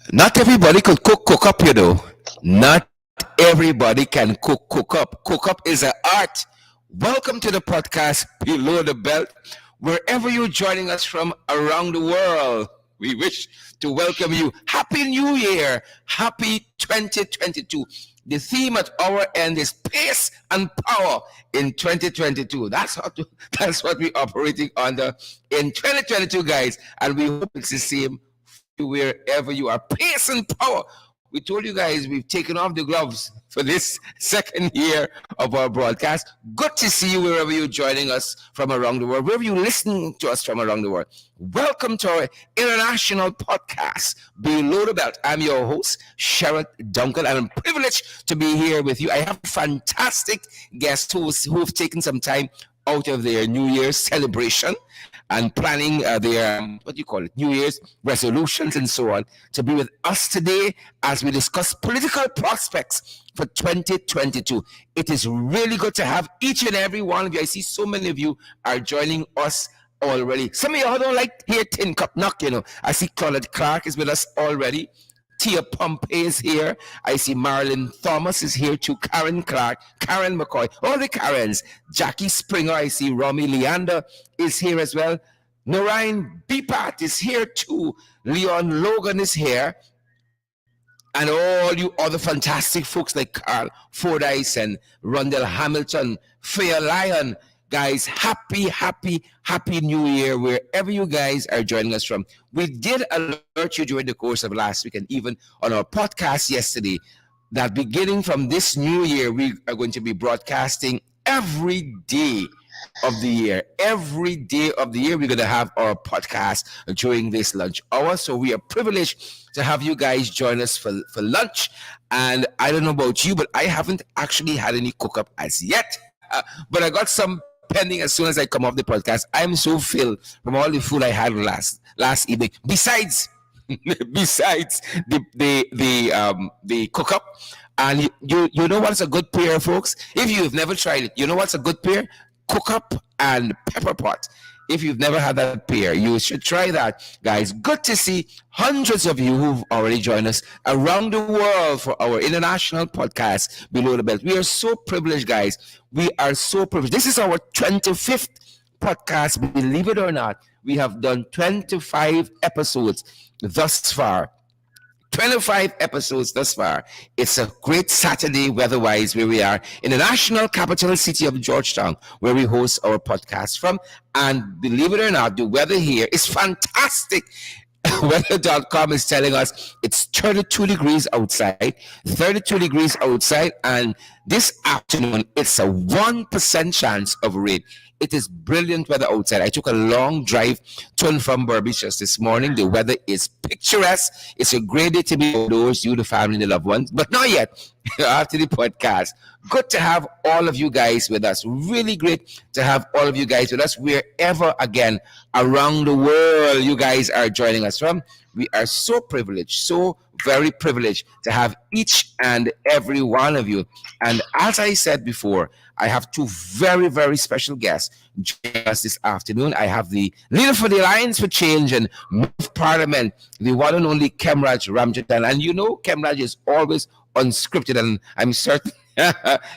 Not everybody could cook up, you know. Not everybody can cook up. Cook up is an art. Welcome to the podcast Below the Belt. Wherever you're joining us from around the world, we wish to welcome you. Happy New Year. Happy 2022. The theme at our end is pace and power in 2022. That's what we're operating under in 2022, guys. And we hope it's the same for you wherever you are. Pace and power. We told you guys we've taken off the gloves for this second year of our broadcast. Good to see you wherever you're joining us from around the world, wherever you're listening to us from around the world. Welcome to our international podcast, Below the Belt. I'm your host, Sherrod Duncan, and I'm privileged to be here with you. I have fantastic guests who have taken some time out of their New Year's celebration and planning their, what do you call it, New Year's resolutions and so on, to be with us today as we discuss political prospects for 2022. It is really good to have each and every one of you. I see so many of you are joining us already. Some of you don't like hear Tin Cup Knock, you know. I see Claudette Clark is with us already. Tia Pompey is here. I see Marilyn Thomas is here too. Karen Clark, Karen McCoy, all the Karens. Jackie Springer, I see Romy Leander is here as well. Norine Bipat is here too. Leon Logan is here. And all you other fantastic folks like Carl Fordyce and Rondell Hamilton, Fair Lion. Guys, happy New Year, wherever you guys are joining us from. We did alert you during the course of last week and even on our podcast yesterday that beginning from this new year, we are going to be broadcasting every day of the year. Every day of the year, we're going to have our podcast during this lunch hour. So we are privileged to have you guys join us for lunch. And I don't know about you, but I haven't actually had any cook up as yet. But I got some pending as soon as I come off the podcast. I'm so filled from all the food I had last evening. Besides the cook up, and you know what's a good pair, folks? If you've never tried it, you know what's a good pair? Cook up and pepper pot. If you've never had that pair, you should try that, guys. Good to see hundreds of you who've already joined us around the world for our international podcast, Below the Belt. We are so privileged, guys. We are so privileged. This is our 25th podcast. Believe it or not, we have done 25 episodes thus far. 25 episodes thus far. It's a great Saturday weather-wise where we are in the national capital city of Georgetown, where we host our podcast from. And believe it or not, the weather here is fantastic. Weather.com is telling us it's 32 degrees outside, and this afternoon it's a 1% chance of rain. It is brilliant weather outside. I took a long drive to and from Burbage just this morning. The weather is picturesque. It's a great day to be outdoors, you, the family, the loved ones. But not yet. After the podcast, good to have all of you guys with us. Really great to have all of you guys with us wherever, again, around the world you guys are joining us from. We are so privileged, so very privileged to have each and every one of you. And as I said before, I have two very, very special guests joining us this afternoon. I have the leader for the Alliance for Change and Member of Parliament, the one and only Kemraj Ramjatan. And you know, Kemraj is always unscripted, and I'm certain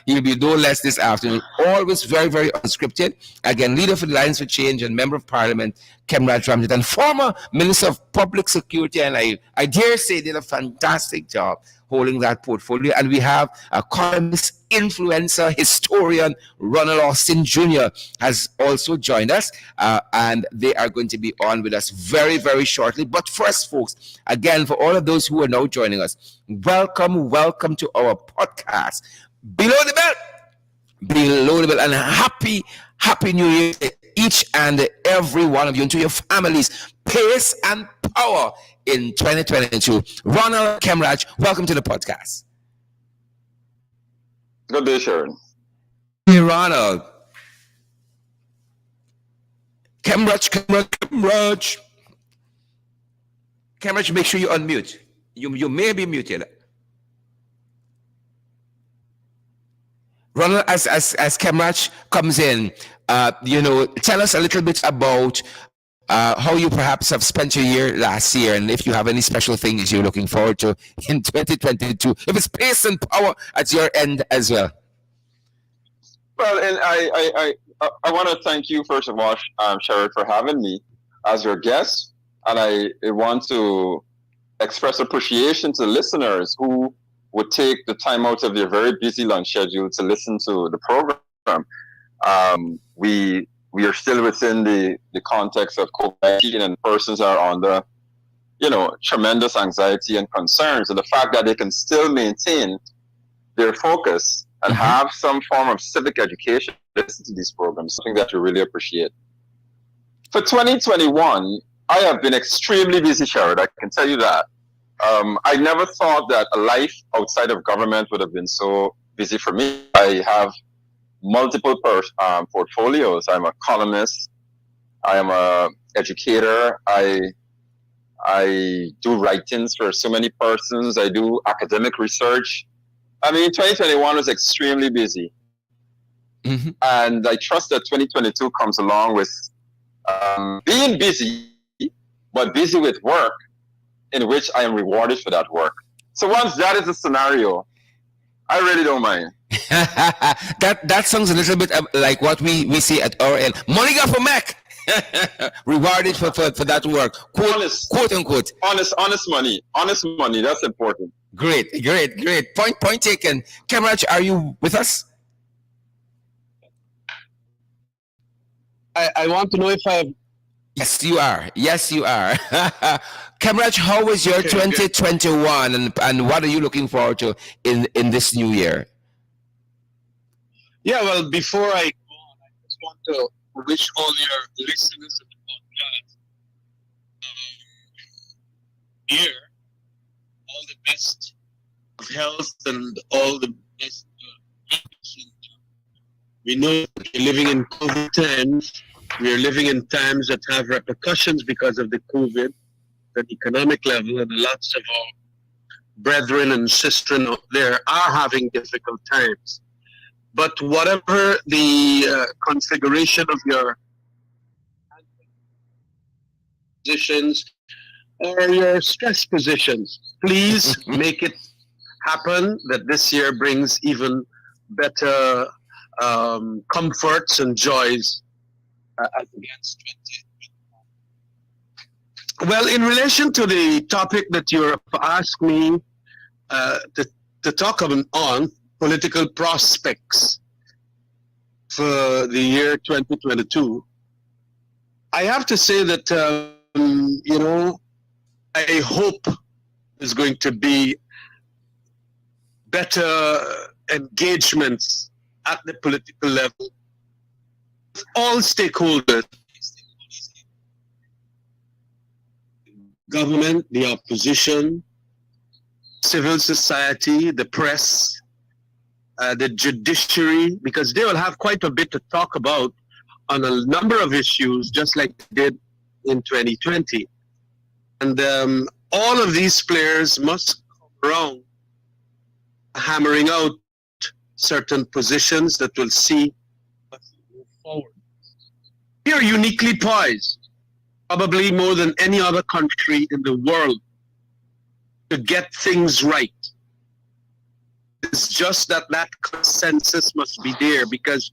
he'll be no less this afternoon. Always very, very unscripted. Again, leader for the Alliance for Change and Member of Parliament, Kemraj Ramjatan, former Minister of Public Security, and I dare say did a fantastic job holding that portfolio. And we have a columnist, influencer, historian, Ronald Austin Jr. has also joined us, and they are going to be on with us very, very shortly. But first, folks, again, for all of those who are now joining us, welcome to our podcast, Below the Belt, and happy New Year to each and every one of you and to your families. Pace and power in 2022. Ronald, Kemraj, welcome to the podcast. Good day, Sharon. Hey, Ronald. Kemraj. Make sure you unmute. You may be muted. Ronald, as Kemraj comes in, tell us a little bit about how you perhaps have spent your year last year, and if you have any special things you're looking forward to in 2022. If it's pace and power at your end as well. Well, and I want to thank you first of all, Sherrod, for having me as your guest, and I want to express appreciation to listeners who would take the time out of their very busy lunch schedule to listen to the program. We are still within the context of COVID-19, and persons are under tremendous anxiety and concerns, and the fact that they can still maintain their focus and have some form of civic education to listen to these programs, something that we really appreciate. For 2021, I have been extremely busy, Sherrod. I can tell you that. I never thought that a life outside of government would have been so busy for me. I have multiple portfolios. I'm a columnist. I am a educator. I do writings for so many persons. I do academic research. I mean, 2021 was extremely busy. And I trust that 2022 comes along with being busy, but busy with work in which I am rewarded for that work. So once that is the scenario, I really don't mind. that sounds a little bit like what we see at our end. Money got for Mac. Rewarded for that work. Quote unquote. Honest money. Honest money. That's important. Great. Point taken. Kamraj, are you with us? I want to know if I have. Yes, you are. Kamraj, how was your 2021 and what are you looking forward to in this new year? Yeah, well, before I go on, I just want to wish all your listeners of the podcast year all the best of health and all the best. We know that we're living in COVID times. We are living in times that have repercussions because of the COVID at economic level, and lots of our brethren and sisters out there are having difficult times. But whatever the configuration of your positions or your stress positions, please make it happen that this year brings even better comforts and joys as against 2020. Well, in relation to the topic that you asked me to talk on, political prospects for the year 2022, I have to say that, I hope there's going to be better engagements at the political level with all stakeholders, government, the opposition, civil society, the press, the judiciary, because they will have quite a bit to talk about on a number of issues, just like they did in 2020. And all of these players must come around hammering out certain positions that will see us move forward. We are uniquely poised, probably more than any other country in the world, to get things right. It's just that consensus must be there, because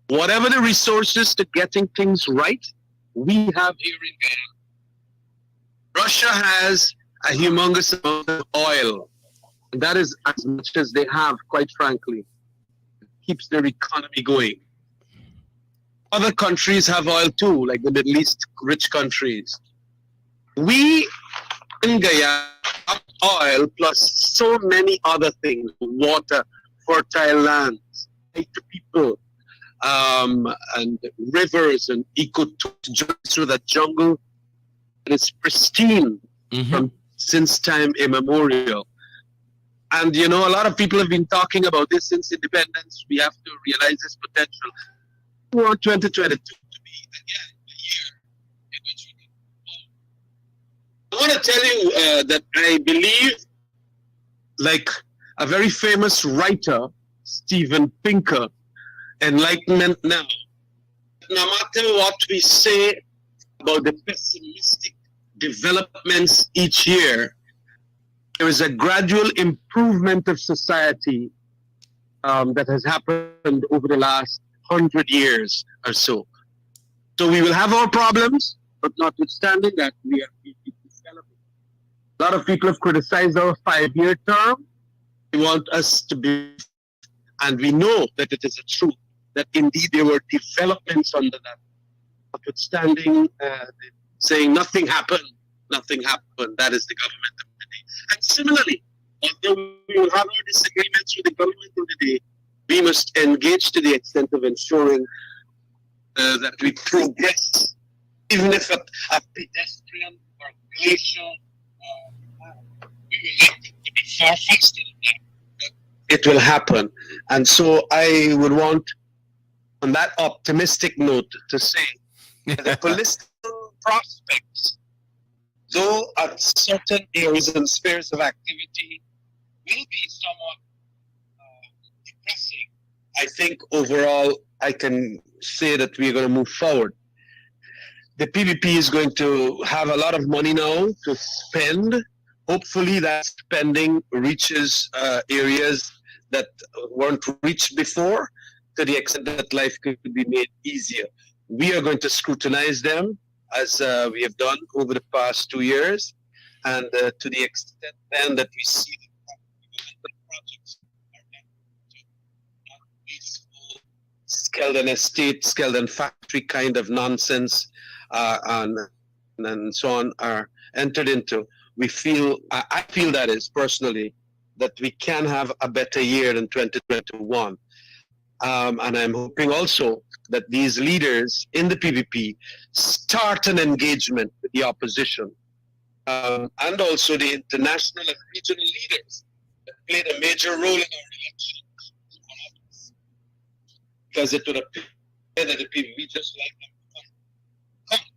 whatever the resources to getting things right, we have here in Ghana. Russia has a humongous amount of oil. And that is as much as they have, quite frankly. It keeps their economy going. Other countries have oil too, like the Middle East rich countries. We in Guyana have oil plus so many other things: water, fertile lands, people, and rivers and through the jungle. And it's pristine since time immemorial. And a lot of people have been talking about this since independence. We have to realize this potential. We want 2022 to be again a year in which we can. I want to tell you that I believe, like a very famous writer, Steven Pinker, Enlightenment Now. No matter what we say about the pessimistic developments each year, there is a gradual improvement of society that has happened over the last 100 years or so. So we will have our problems, but notwithstanding that, we are developing. A lot of people have criticized our 5-year term. They want us to be, and we know that it is a truth, that indeed there were developments under that. Notwithstanding, saying nothing happened. That is the government of the day. And similarly, although we will have our disagreements with the government of the day, we must engage to the extent of ensuring that we progress, even if a pedestrian or glacial, we will have to be far faster than that. It will happen. And so I would want, on that optimistic note, to say that the political prospects, though at certain areas and spheres of activity, will be somewhat depressing. I think overall I can say that we're going to move forward. The PVP is going to have a lot of money now to spend. Hopefully that spending reaches areas that weren't reached before, to the extent that life could be made easier. We are going to scrutinize them, as we have done over the past 2 years, and to the extent then that we see the projects are not Skeldon estate, Skeldon factory kind of nonsense, and so on are entered into. We feel, I feel that is personally, that we can have a better year than 2021. And I'm hoping also that these leaders in the PVP start an engagement with the opposition, and also the international and regional leaders that played a major role in our elections. Because it would appear that the PVP just like them to come.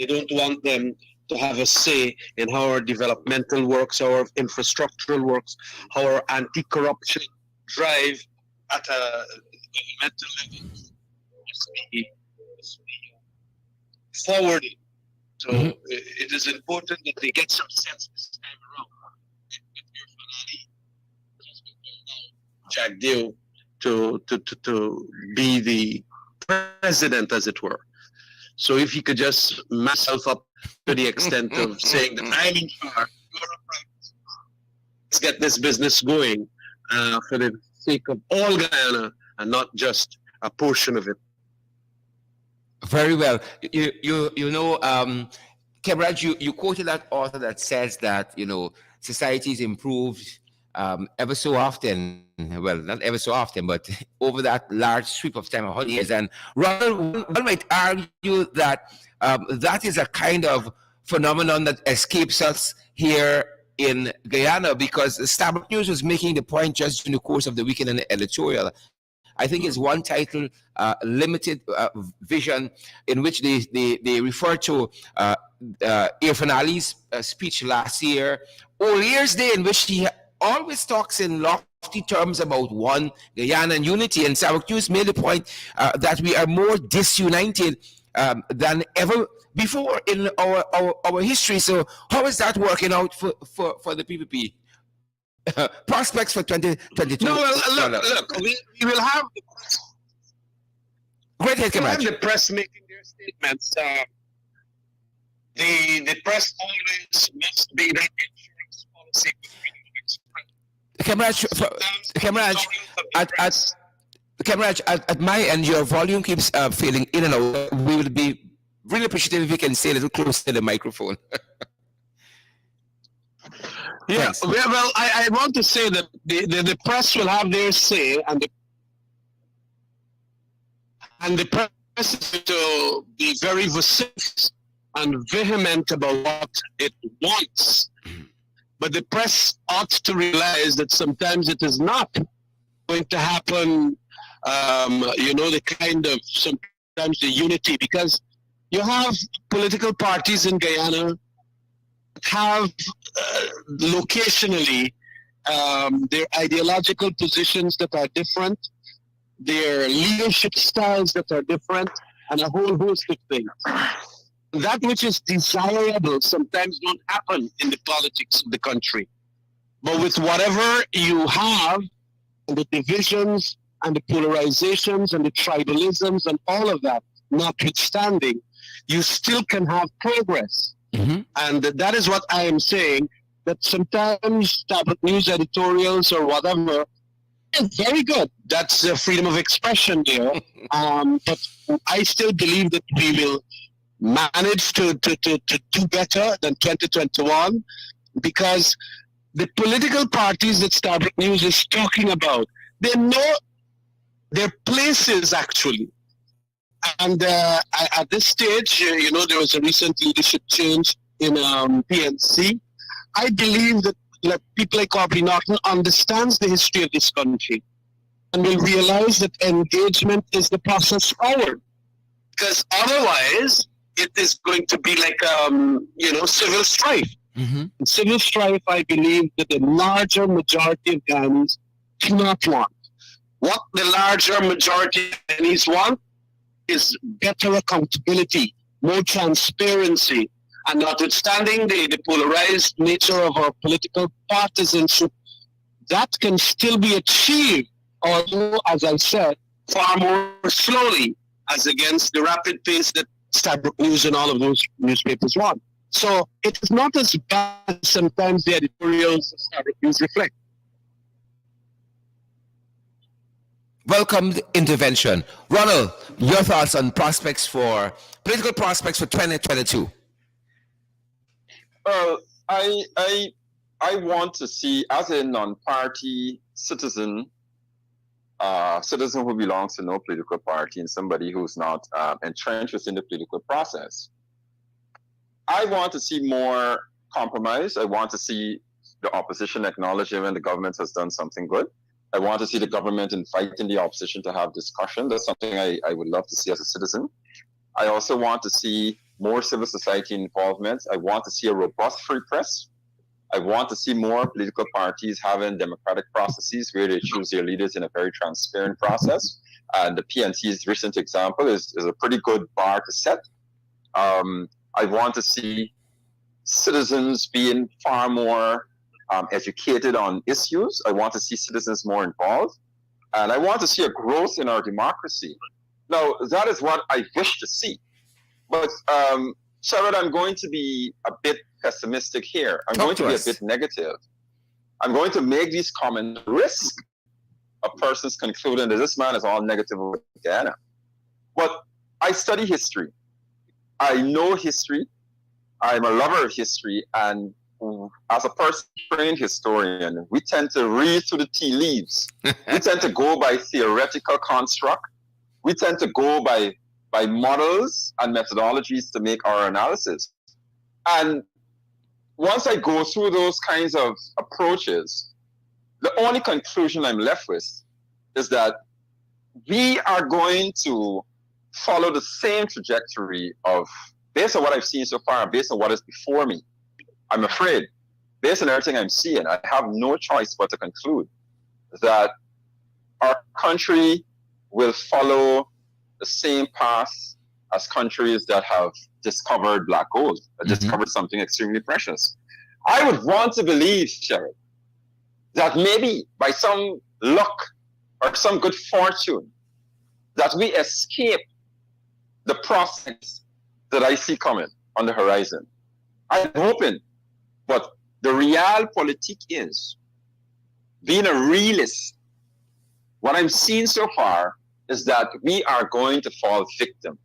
They don't want them to have a say in how our developmental works, how our infrastructural works, how our anti-corruption drive at a governmental level must be forwarded. So it is important that they get some sense this time around. Jack Dew to be the president, as it were. So if he could just mess himself up to the extent of saying that I'm in charge, let's get this business going for the sake of all Guyana and not just a portion of it. Very well. You know, Kemraj, you quoted that author that says that, you know, society's improved ever so often. Well, not ever so often, but over that large sweep of time, 100 years. And rather, one might argue that that is a kind of phenomenon that escapes us here in Guyana, because Starbuck News was making the point just in the course of the weekend in the editorial. I think it's one title, Limited Vision, in which they refer to Irfan Ali's speech last year, or year's day, in which he always talks in lofty terms about one Guyana and unity. And Starbuck News made the point that we are more disunited than ever before in our history. So how is that working out for the PPP? Prospects for 2022. No, well, look, we will have the press. Great head, we'll have the press making their statements. The press always must be that insurance policy. Kamraj, at my end, your volume keeps failing in and out. We will be really appreciative if you can stay a little closer to the microphone. Yeah, well, I want to say that the press will have their say, and the press is to be very vociferous and vehement about what it wants. But the press ought to realize that sometimes it is not going to happen, the kind of, sometimes the unity, because you have political parties in Guyana that have locationally their ideological positions that are different, their leadership styles that are different, and a whole host of things. That which is desirable sometimes don't happen in the politics of the country. But with whatever you have, and the divisions and the polarizations and the tribalisms and all of that notwithstanding, you still can have progress. Mm-hmm. And that is what I am saying, that sometimes tablet news editorials or whatever is very good. That's freedom of expression there. But I still believe that we will manage to do better than 2021, because the political parties that Starbuck News is talking about, they know their places actually. And at this stage, there was a recent leadership change in PNC. I believe that people like Aubrey Norton understands the history of this country and will realize that engagement is the process forward. Because otherwise, it is going to be like, civil strife. Mm-hmm. In civil strife, I believe that the larger majority of Ghanaians do not want. What the larger majority of Ghanaians want is better accountability, more transparency, and notwithstanding the polarized nature of our political partisanship, that can still be achieved, although, as I said, far more slowly, as against the rapid pace that Starbuck News and all of those newspapers want. So it is not as bad as sometimes the editorials of Starbuck News reflect. Welcomed intervention. Ronald, your thoughts on political prospects for 2022? Well, I want to see, as a non-party citizen, citizen who belongs to no political party and somebody who's not entrenched within the political process, I want to see more compromise. I want to see the opposition acknowledging when the government has done something good. I want to see the government inviting the opposition to have discussion. That's something I would love to see as a citizen. I also want to see more civil society involvement. I want to see a robust free press. I want to see more political parties having democratic processes where they choose their leaders in a very transparent process. And the PNC's recent example is a pretty good bar to set. I want to see citizens being far more educated on issues. I want to see citizens more involved. And I want to see a growth in our democracy. Now, that is what I wish to see. But, Sherrod, I'm going to be a bit pessimistic here. I'm going to be a bit negative. I'm going to make these comments, risk a person's concluding that this man is all negative with Ghana. But I study history. I know history. I'm a lover of history. And as a person-trained historian, we tend to read through the tea leaves. We tend to go by theoretical construct. We tend to go by models and methodologies to make our analysis. And once I go through those kinds of approaches, the only conclusion I'm left with is that we are going to follow the same trajectory of, based on what I've seen so far, based on what is before me. I'm afraid, based on everything I'm seeing, I have no choice but to conclude that our country will follow the same path as countries that have discovered black gold, discovered something extremely precious. I would want to believe, Sherrod, that maybe by some luck or some good fortune, that we escape the process that I see coming on the horizon. I'm hoping, but the realpolitik is, being a realist, what I'm seeing so far is that we are going to fall victim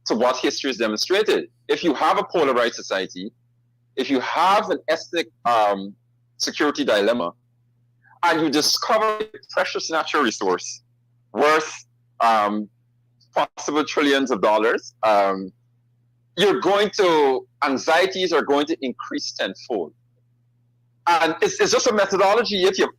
to what history has demonstrated. If you have a polarized society, if you have an ethnic security dilemma, and you discover a precious natural resource worth possible trillions of dollars, anxieties are going to increase tenfold. And it's just a methodology. If you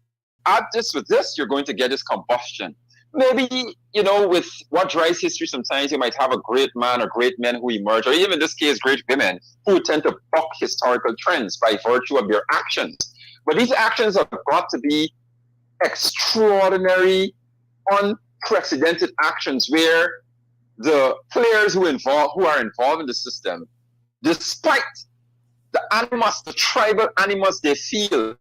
add this with this, you're going to get this combustion. Maybe, with what drives history, sometimes you might have a great man or great men who emerge, or even in this case, great women who tend to buck historical trends by virtue of their actions. But these actions have got to be extraordinary, unprecedented actions where the players who are involved in the system, despite the animus, the tribal animus they feel,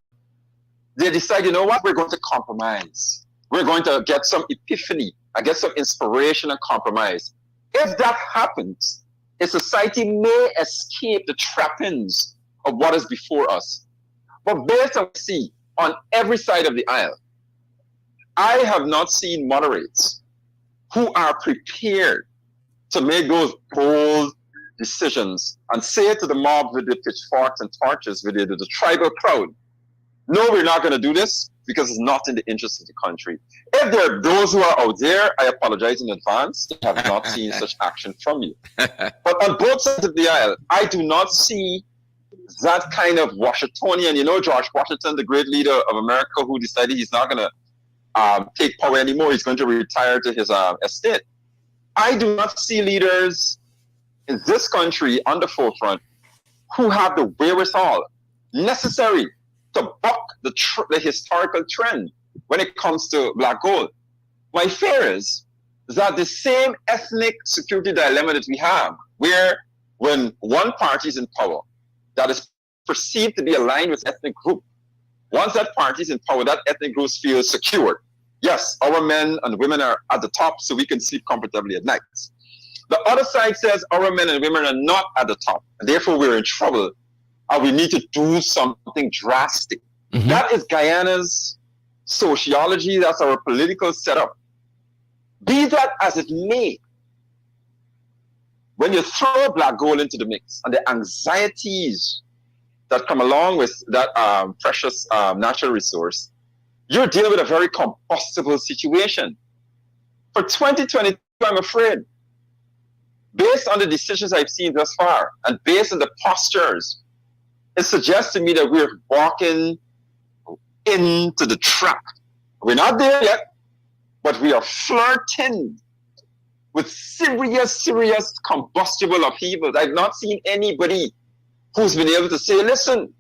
they decide, you know what, we're going to compromise. We're going to get some epiphany, get some inspiration and compromise. If that happens, a society may escape the trappings of what is before us. But based on what we see on every side of the aisle, I have not seen moderates who are prepared to make those bold decisions and say to the mob with the pitchforks and torches, with the tribal crowd, no, we're not going to do this because it's not in the interest of the country. If there are those who are out there, I apologize in advance. I have not seen such action from you. But on both sides of the aisle, I do not see that kind of Washingtonian, George Washington, the great leader of America, who decided he's not going to take power anymore. He's going to retire to his estate. I do not see leaders in this country on the forefront who have the wherewithal necessary to buck the historical trend when it comes to black gold. My fear is that the same ethnic security dilemma that we have, where when one party is in power that is perceived to be aligned with ethnic group, once that party is in power, that ethnic group feels secure. Yes, our men and women are at the top so we can sleep comfortably at night. The other side says our men and women are not at the top, and therefore we're in trouble, and we need to do something drastic. Mm-hmm. That is Guyana's sociology, that's our political setup. Be that as it may, when you throw black gold into the mix and the anxieties that come along with that precious natural resource, you're dealing with a very combustible situation. For 2022, I'm afraid, based on the decisions I've seen thus far, and based on the postures, it suggests to me that we're walking into the trap. We're not there yet, but we are flirting with serious combustible upheavals. I've not seen anybody who's been able to say, listen,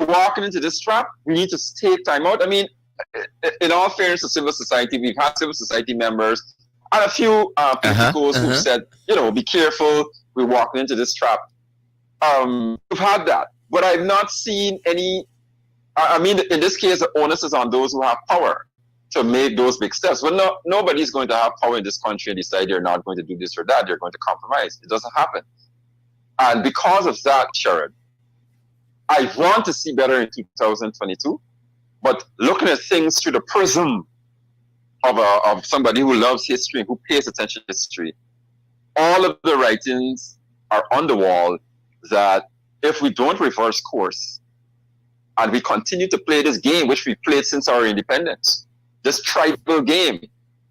walking into this trap, we need to take time out. I mean, in all fairness to civil society, we've had civil society members and a few politicos who've said, be careful, we're walking into this trap. We've had that, but I've not seen any. I mean, in this case, the onus is on those who have power to make those big steps. But nobody's going to have power in this country and decide they're not going to do this or that. They're going to compromise. It doesn't happen. And because of that, Sharon, I want to see better in 2022. But looking at things through the prism of somebody who loves history and who pays attention to history, all of the writings are on the wall that if we don't reverse course and we continue to play this game, which we played since our independence, this tribal game,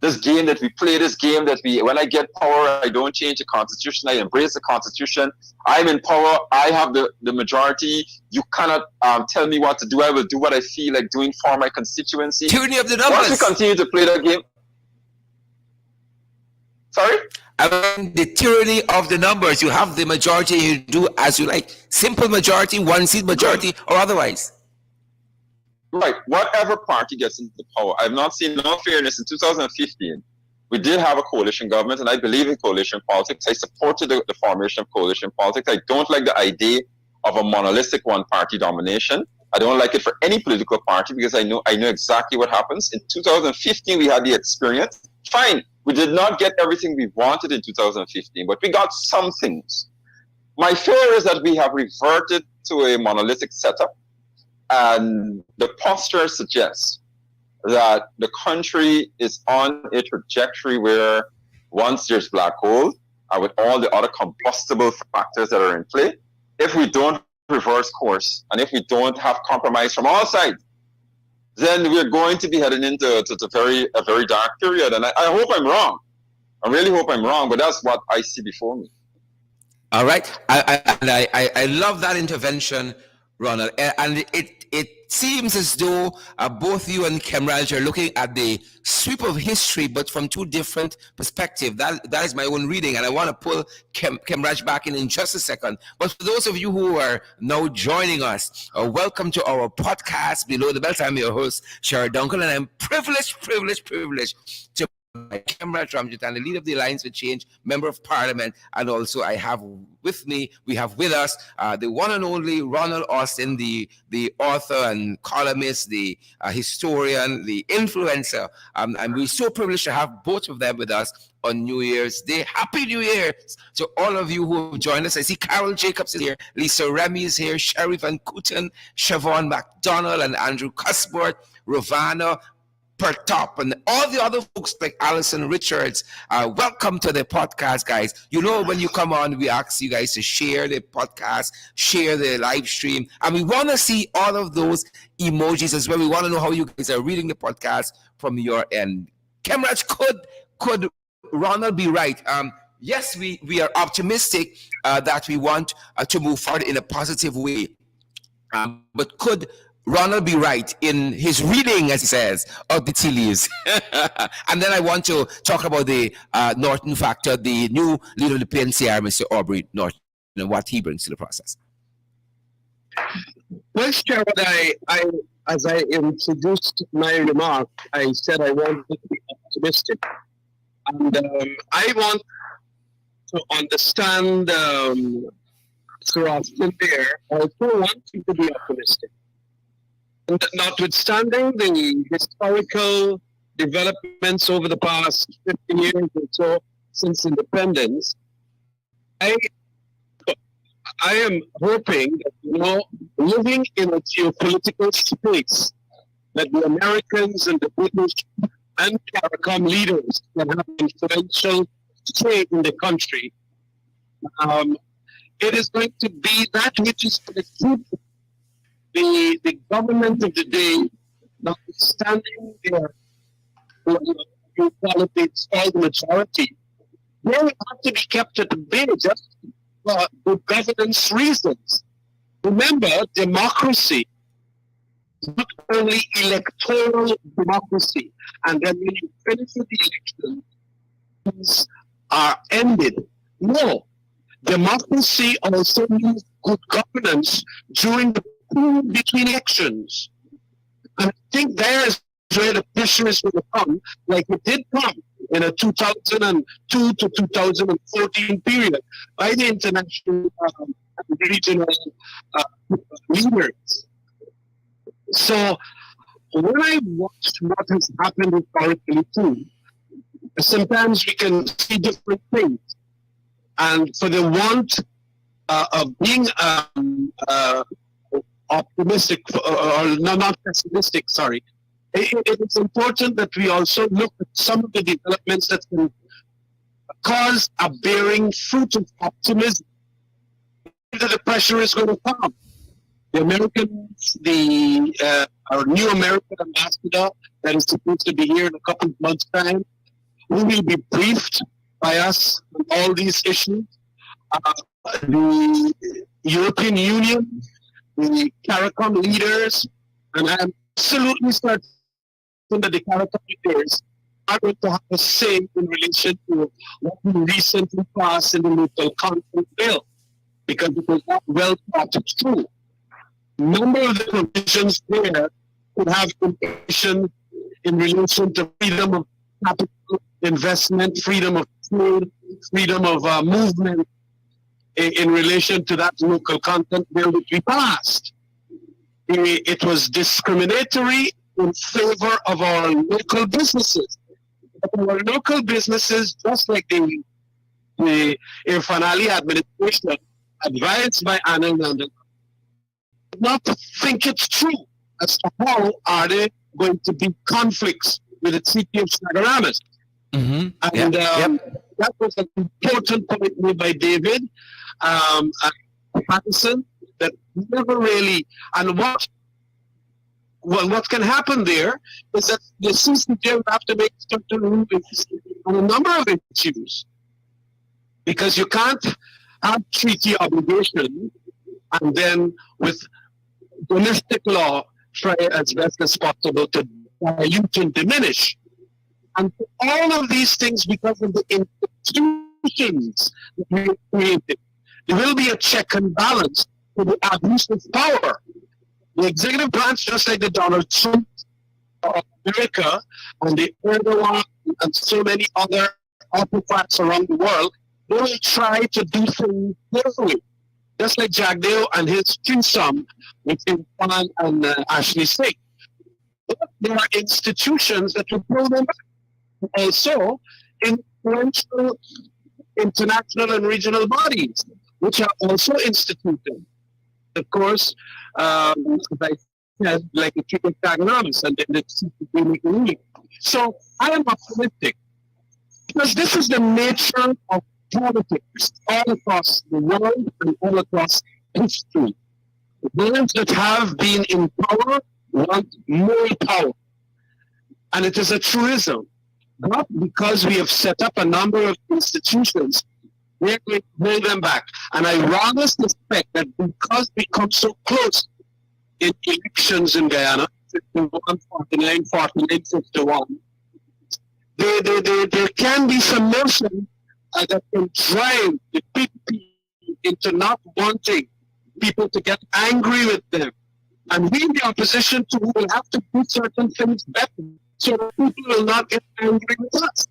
this game that we play, this game that when I get power, I don't change the Constitution, I embrace the Constitution, I'm in power, I have the majority, you cannot tell me what to do, I will do what I feel like doing for my constituency. Tyranny of the numbers. Once we continue to play that game... Sorry? I mean, the tyranny of the numbers. You have the majority, you do as you like. Simple majority, one seat majority, or otherwise. Right. Whatever party gets into the power. I've not seen, in all fairness, in 2015, we did have a coalition government, and I believe in coalition politics. I supported the formation of coalition politics. I don't like the idea of a monolithic one-party domination. I don't like it for any political party because I know exactly what happens. In 2015, we had the experience. Fine. We did not get everything we wanted in 2015, but we got some things. My fear is that we have reverted to a monolithic setup, and the posture suggests that the country is on a trajectory where once there's black gold, and with all the other combustible factors that are in play, if we don't reverse course, and if we don't have compromise from all sides, then we're going to be heading into a very dark period. And I hope I'm wrong. I really hope I'm wrong, but that's what I see before me. All right. I love that intervention, Ronald. And it seems as though both you and Kemraj are looking at the sweep of history, but from two different perspectives. That is my own reading, and I want to pull Kemraj back in just a second. But for those of you who are now joining us, welcome to our podcast, Below the Belt. I'm your host, Sherrod Duncan, and I'm privileged to by Kemrat Ramjit, and the leader of the Alliance for Change, member of Parliament, and also I have we have with us the one and only Ronald Austin, the author and columnist, the historian, the influencer, and we're so privileged to have both of them with us on New Year's Day. Happy New Year to all of you who have joined us. I see Carol Jacobs is here, Lisa Remy is here, Sherry Van Kooten, Siobhan McDonald, and Andrew Cuthbert, Ravana, Pertop, and all the other folks like Alison Richards. Welcome to the podcast, guys. You know, when you come on, we ask you guys to share the podcast, share the live stream, and we want to see all of those emojis as well. We want to know how you guys are reading the podcast from your end. Kemraj, could Ronald be right? Yes, we are optimistic that we want to move forward in a positive way. But could Ronald be right in his reading, as he says, of the tea leaves? And then I want to talk about the Norton factor, the new leader of the PNCR, Mr. Aubrey Norton, and what he brings to the process. Well, Sherrod, as I introduced my remark, I said I wanted to be optimistic. And I want to understand Sir Austin there. I also want him to be optimistic. And notwithstanding the historical developments over the past 50 years or so since independence, I am hoping that, living in a geopolitical space, that the Americans and the British and CARICOM leaders can have influential say in the country. It is going to be that which is going to keep the government of the day, notwithstanding their politics, all the majority, they have to be kept at bay just for good governance reasons. Remember, democracy is not only electoral democracy, and then when you finish with the elections are ended. No, democracy also means good governance during the period between elections. And I think there is where the pressure is going to come, like it did come in a 2002 to 2014 period by the international and regional leaders. So when I watch what has happened historically too, sometimes we can see different things. And for the want of being optimistic, or not pessimistic, sorry, it is important that we also look at some of the developments that can cause a bearing fruit of optimism. That the pressure is going to come. The Americans, our new American ambassador that is supposed to be here in a couple of months' time, who will be briefed by us on all these issues. The European Union, the CARICOM leaders, and I'm absolutely certain that the CARICOM leaders are going to have a say in relation to what we recently passed in the local content bill, because it was not well thought through. A number of the provisions there could have implications in relation to freedom of capital investment, freedom of trade, freedom of movement in relation to that local content bill which we passed. It was discriminatory in favor of our local businesses. But our local businesses, just like the Irfan Ali administration, advised by Anil Nandan, did not think it's true as to how are they going to be conflicts with the city of Sagaramas. Mm-hmm. And that was an important point made by David Patterson, that never really, and what can happen there is that the CCJ will have to make certain rulings on a number of issues, because you can't have treaty obligation and then with domestic law try as best as possible to dilute and diminish. And for all of these things, because of the institutions that we created, there will be a check and balance for the abuse of power. The executive branch, just like the Donald Trump of America and the Erdogan and so many other autocrats around the world, they will try to do things carefully. Just like Jack Dale and his threesome with Juan and Ashley Singh. But there are institutions that will pull them back. Also, influential international and regional bodies, which are also instituted. Of course, as I said, like the Triple Tagonomus and then the CCP League. So I am optimistic because this is the nature of politics all across the world and all across history. Those that have been in power want more power. And it is a truism. But because we have set up a number of institutions, we're going to hold them back. And I rather suspect that because we come so close in elections in Guyana, 51, 49, 49, 51, there can be some motion that can drive the people into not wanting people to get angry with them. And we in the opposition too will have to do certain things better so that people will not get angry with us.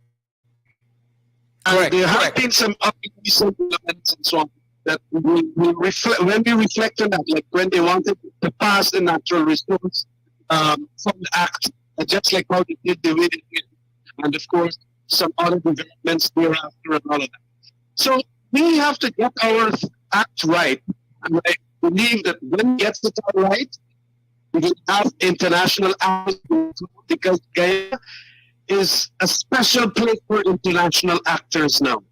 And there have been some recent developments and so on that we reflect, when we reflect on that, like when they wanted to pass the Natural Resource Fund Act, just like how they did the way they did, and of course some other developments thereafter and all of that. So we have to get our act right, and I believe that when we get it all right, we will have international act because Guyana is a special place for international actors now.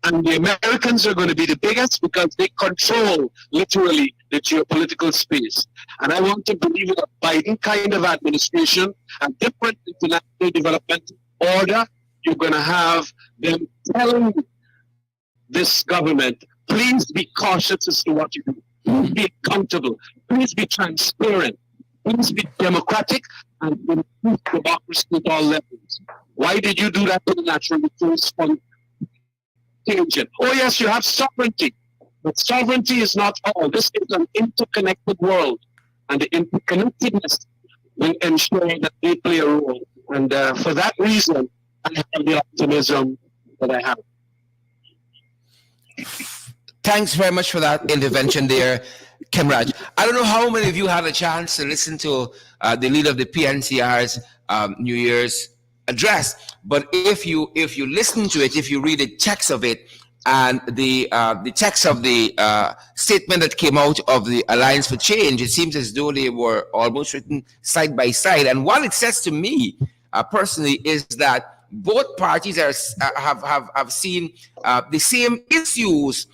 And the Americans are going to be the biggest because they control, literally, the geopolitical space. And I want to believe in a Biden kind of administration, a different international development order. You're going to have them telling this government, please be cautious as to what you do. Please be accountable. Please be transparent. Please be democratic and improve democracy at all levels. Why did you do that to the Natural Resource Fund? Oh yes, you have sovereignty, but sovereignty is not all. This is an interconnected world, and the interconnectedness will ensure that they play a role. And for that reason, I have the optimism that I have. Thanks very much for that intervention there, Kemraj. I don't know how many of you had a chance to listen to the leader of the PNCR's New Year's address, but if you listen to it, if you read the text of it and the text of the statement that came out of the Alliance for Change, it seems as though they were almost written side by side. And what it says to me personally is that both parties have seen the same issues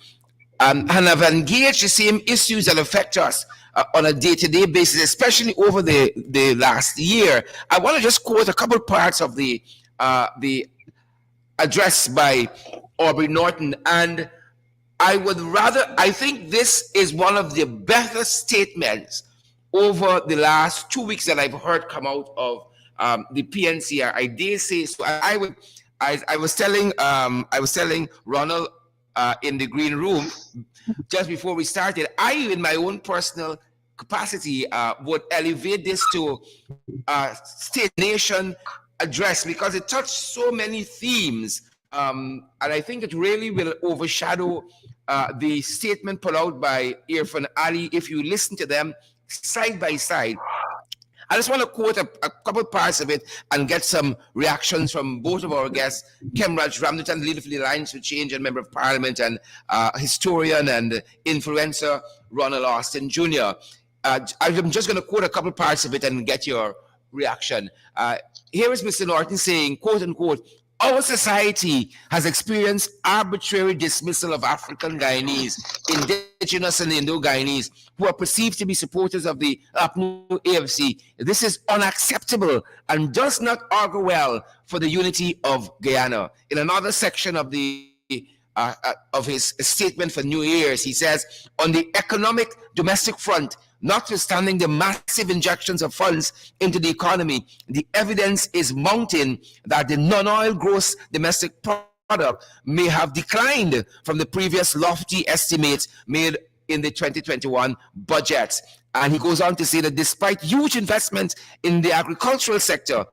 and have engaged the same issues that affect us on a day-to-day basis, especially over the last year. I want to just quote a couple parts of the address by Aubrey Norton, and I think this is one of the better statements over the last 2 weeks that I've heard come out of the PNCR. I dare say so. I was telling Ronald in the green room just before we started, I, in my own personal capacity, would elevate this to state nation address because it touched so many themes, and I think it really will overshadow the statement put out by Irfan Ali if you listen to them side by side. I just want to quote a couple parts of it and get some reactions from both of our guests, Kemraj Ramnutan, leader for the Alliance for Change and Member of Parliament, and historian and influencer Ronald Austin Jr. I'm just going to quote a couple parts of it and get your reaction. Here is Mr. Norton saying, quote unquote, our society has experienced arbitrary dismissal of African Guyanese, indigenous and Indo-Guyanese, who are perceived to be supporters of the APNU AFC. This is unacceptable and does not augur well for the unity of Guyana. In another section of his statement for New Year's, he says, on the economic domestic front, notwithstanding the massive injections of funds into the economy, the evidence is mounting that the non-oil gross domestic product may have declined from the previous lofty estimates made in the 2021 budgets. And he goes on to say that despite huge investments in the agricultural sector,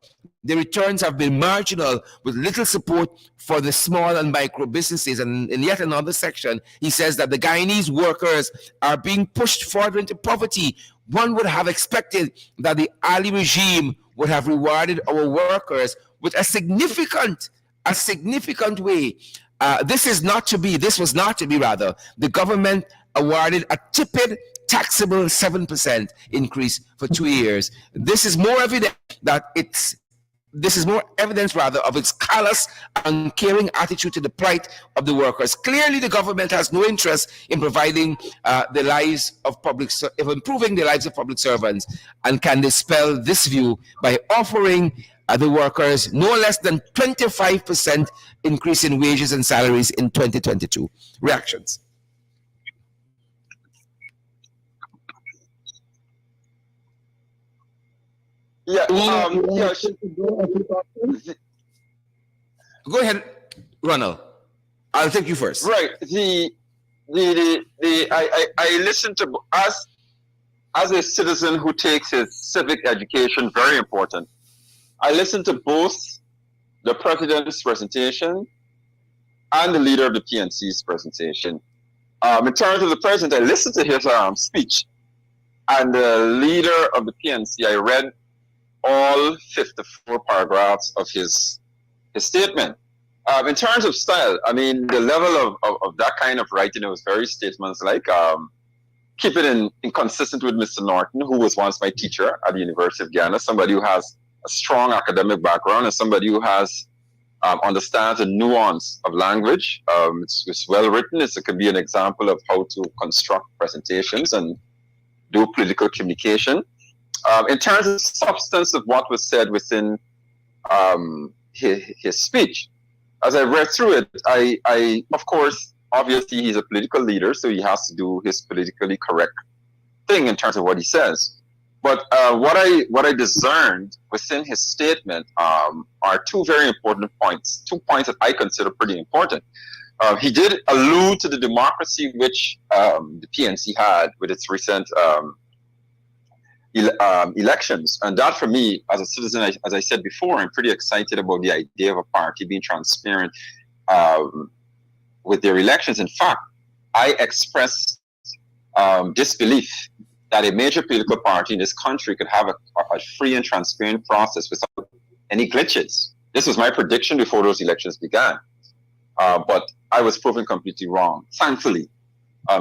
the returns have been marginal with little support for the small and micro businesses. And in yet another section, he says that the Guyanese workers are being pushed further into poverty. One would have expected that the Ali regime would have rewarded our workers with a significant way. This was not to be, rather. The government awarded a tepid taxable 7% increase for 2 years. This is more evidence of its callous and uncaring attitude to the plight of the workers. Clearly, the government has no interest in providing improving the lives of public servants, and can dispel this view by offering the workers no less than 25% increase in wages and salaries in 2022. Reactions? Yeah. Go ahead, Ronald. I'll take you first. Right. I listen to, as a citizen who takes his civic education very important, I listen to both the president's presentation and the leader of the PNC's presentation. In terms of the president, I listened to his speech, and the leader of the PNC, I read all 54 paragraphs of his statement. In terms of style, I mean, the level of that kind of writing, it was very statesmanlike. Keep it consistent with Mr. Norton, who was once my teacher at the University of Ghana, somebody who has a strong academic background and somebody who has understands the nuance of language. It's well written. It could be an example of how to construct presentations and do political communication. In terms of substance of what was said within his speech, as I read through it, I of course, obviously he's a political leader, so he has to do his politically correct thing in terms of what he says. But what I discerned within his statement are two very important points, 2 points that I consider pretty important. He did allude to the democracy which the PNC had with its recent elections. And that, for me, as a citizen, as I said before, I'm pretty excited about the idea of a party being transparent with their elections. In fact, I expressed disbelief that a major political party in this country could have a free and transparent process without any glitches. This was my prediction before those elections began. But I was proven completely wrong, thankfully.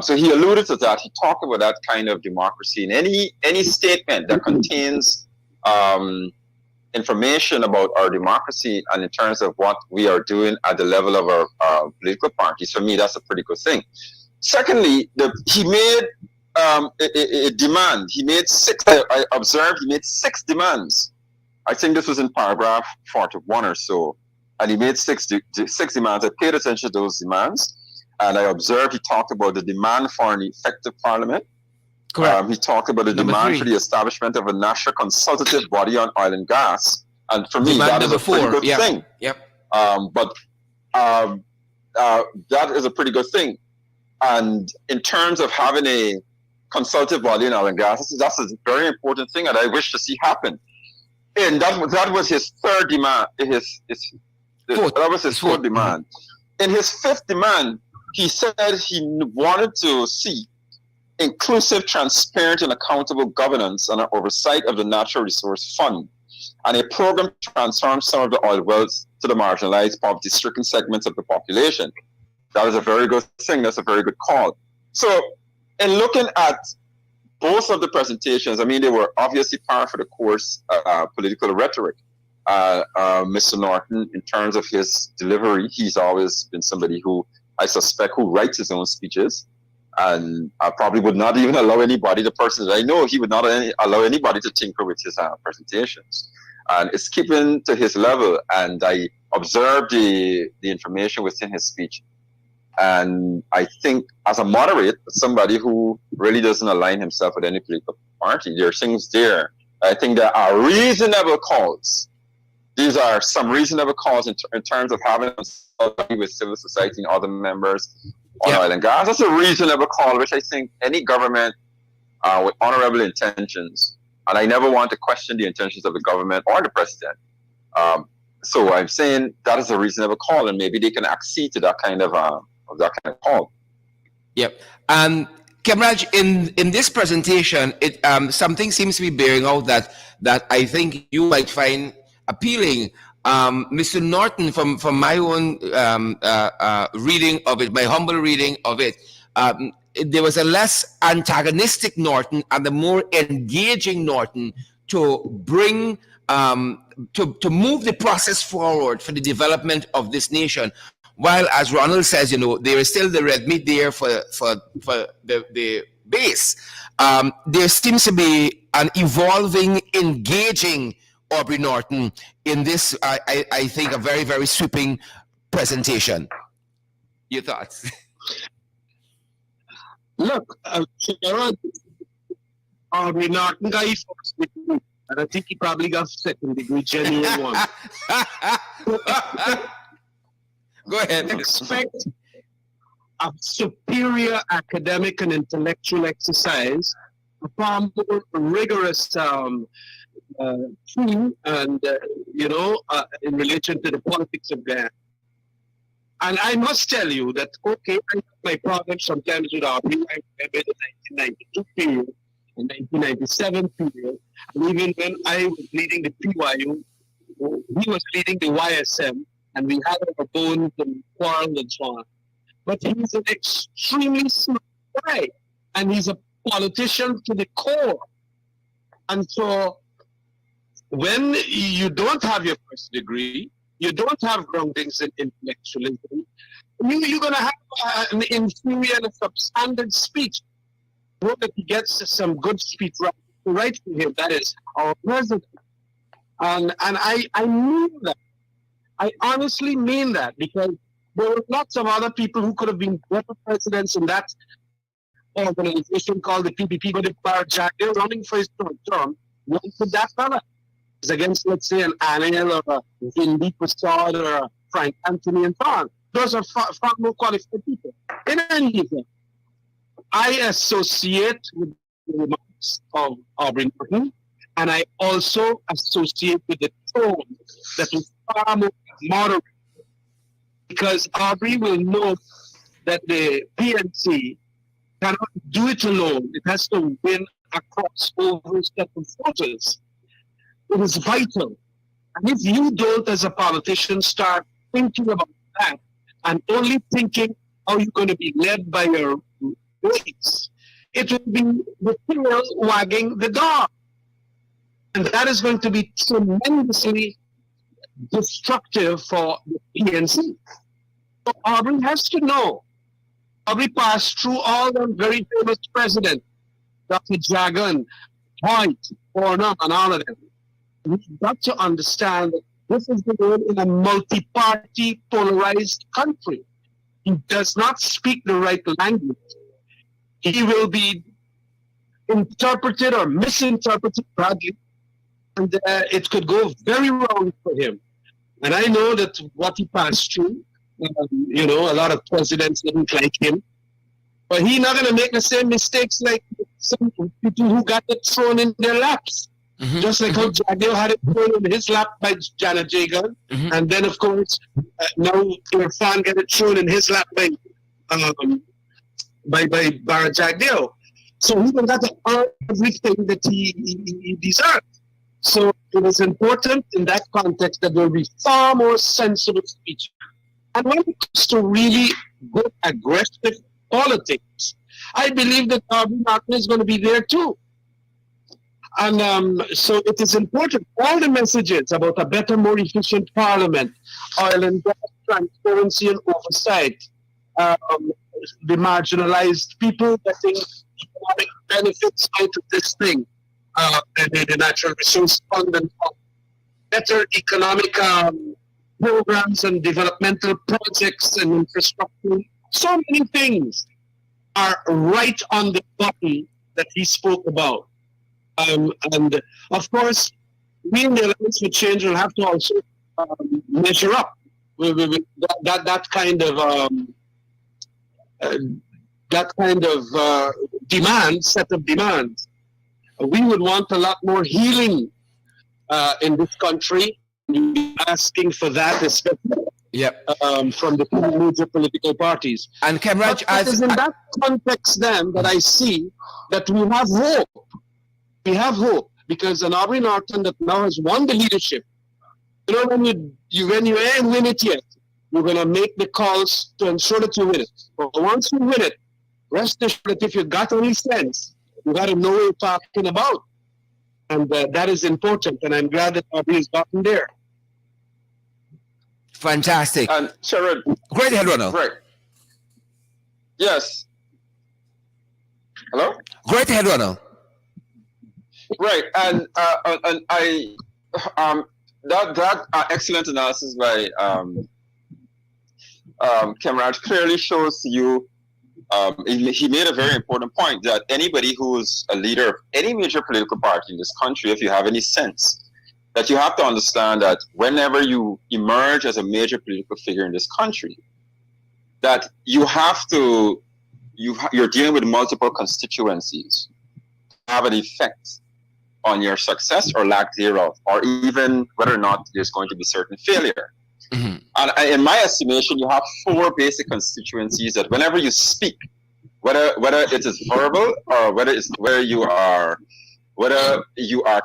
So he alluded to that. He talked about that kind of democracy in any statement that contains information about our democracy and in terms of what we are doing at the level of our political parties. For me, that's a pretty good thing. Secondly, he made a demand. He made six. I observed he made 6 demands. I think this was in paragraph 41 or so, and he made six demands. I paid attention to those demands. And I observed he talked about the demand for an effective parliament. Correct. He talked about the demand for the establishment of a national consultative body on oil and gas. And for me, that is a pretty good thing. Yep. That is a pretty good thing. And in terms of having a consultative body on oil and gas, that's a very important thing, and I wish to see happen. And that was his third demand. That was his fourth demand. In his fifth demand, he said he wanted to see inclusive, transparent, and accountable governance and oversight of the Natural Resource Fund, and a program to transform some of the oil wells to the marginalized, poverty-stricken segments of the population. That is a very good thing. That's a very good call. So, in looking at both of the presentations, I mean, they were obviously par for the course political rhetoric. Mr. Norton, in terms of his delivery, he's always been somebody who I suspect who writes his own speeches, and I probably would not even allow anybody, the person that I know, he would not allow anybody to tinker with his presentations. And it's keeping to his level, and I observed the information within his speech. And I think as a moderate, somebody who really doesn't align himself with any political party, there are things there. I think there are reasonable calls. These are some reasonable calls in terms of having consulting with civil society and other members on oil and gas. That's a reasonable call, which I think any government with honorable intentions, and I never want to question the intentions of the government or the president. So I'm saying that is a reasonable call, and maybe they can accede to that kind of call. Yep. Kemraj, in this presentation, it something seems to be bearing out that I think you might find appealing. Mr. Norton, from my own reading of it, my humble reading of it, there was a less antagonistic Norton and a more engaging Norton to bring to move the process forward for the development of this nation. While, as Ronald says, there is still the red meat there for the base. There seems to be an evolving, engaging Aubrey Norton in this, I think, a very, very sweeping presentation. Your thoughts? Look, Sharon, Aubrey Norton got his first degree, and I think he probably got second degree, genuine one. Go ahead. Expect a superior academic and intellectual exercise, a far more rigorous team, and in relation to the politics of Ghana. And I must tell you that, okay, I have my problems sometimes with Aubrey. I remember the 1992 period, the 1997 period, and even when I was leading the PYU, he was leading the YSM, and we had our bones and quarrels and so on. But he's an extremely smart guy, and he's a politician to the core. And so when you don't have your first degree, you don't have groundings in intellectualism, you're going to have an inferior and a substandard speech. I hope that he gets some good speech right from him. That is our president. And I mean that. I honestly mean that, because there were lots of other people who could have been better presidents in that organization called the PPP, but if Barjack, they're running for his third term, what could that fella? It's against, let's say, an Anil or a Vindi Prasad or a Frank Anthony and so on. Those are far more qualified people. In any event, I associate with the remarks of Aubrey Norton, and I also associate with the tone that was far more moderate, because Aubrey will know that the PNC cannot do it alone. It has to win across over a set of voters. It is vital. And if you don't, as a politician, start thinking about that and only thinking how you're going to be led by your base, it will be the tail wagging the dog. And that is going to be tremendously destructive for the PNC. So Aubrey has to know. Aubrey passed through all the very famous presidents, Dr. Jagan, Hoyt, Horner, and all of them. We've got to understand that this is the world in a multi-party, polarized country. He does not speak the right language. He will be interpreted or misinterpreted badly, and it could go very wrong for him. And I know that what he passed through, a lot of presidents didn't like him, but he's not going to make the same mistakes like some people who got it thrown in their laps. Mm-hmm. Just like how Jagdeo had it thrown in his lap by Janet Jagan, mm-hmm. And then of course now Irfan got it thrown in his lap by Bara Jagdeo. So he got to earn everything that he deserves. So it is important in that context that there will be far more sensible speech. And when it comes to really good, aggressive politics, I believe that Aubrey Norton is going to be there too. And so it is important. All the messages about a better, more efficient parliament, oil and gas, transparency and oversight, the marginalized people getting economic benefits out of this thing, the natural resource fund and better economic programs and developmental projects and infrastructure. So many things are right on the button that he spoke about. And of course, we in the Alliance for Change will have to also measure up with that kind of that kind of set of demands, we would want a lot more healing in this country. We'd be asking for that, especially from the two major political parties. And Kemraj, But it is in that context then that I see that we have hope. We have hope because an Aubrey Norton that now has won the leadership. You know, when you ain't win it yet, you're going to make the calls to ensure that you win it. But once you win it, rest assured that if you got any sense, you got to know what you're talking about. And that is important. And I'm glad that Aubrey has gotten there. Fantastic. And Sherrod, Go ahead, Ronald. right. Yes. Hello? Go ahead, Ronald. Right. And I that excellent analysis by Kemraj clearly shows you he made a very important point that anybody who's a leader of any major political party in this country, if you have any sense, that you have to understand that whenever you emerge as a major political figure in this country, that you have to, you're dealing with multiple constituencies, have an effect on your success or lack thereof, or even whether or not there's going to be certain failure. Mm-hmm. And in my estimation, you have 4 basic constituencies that whenever you speak, whether it is verbal or whether you are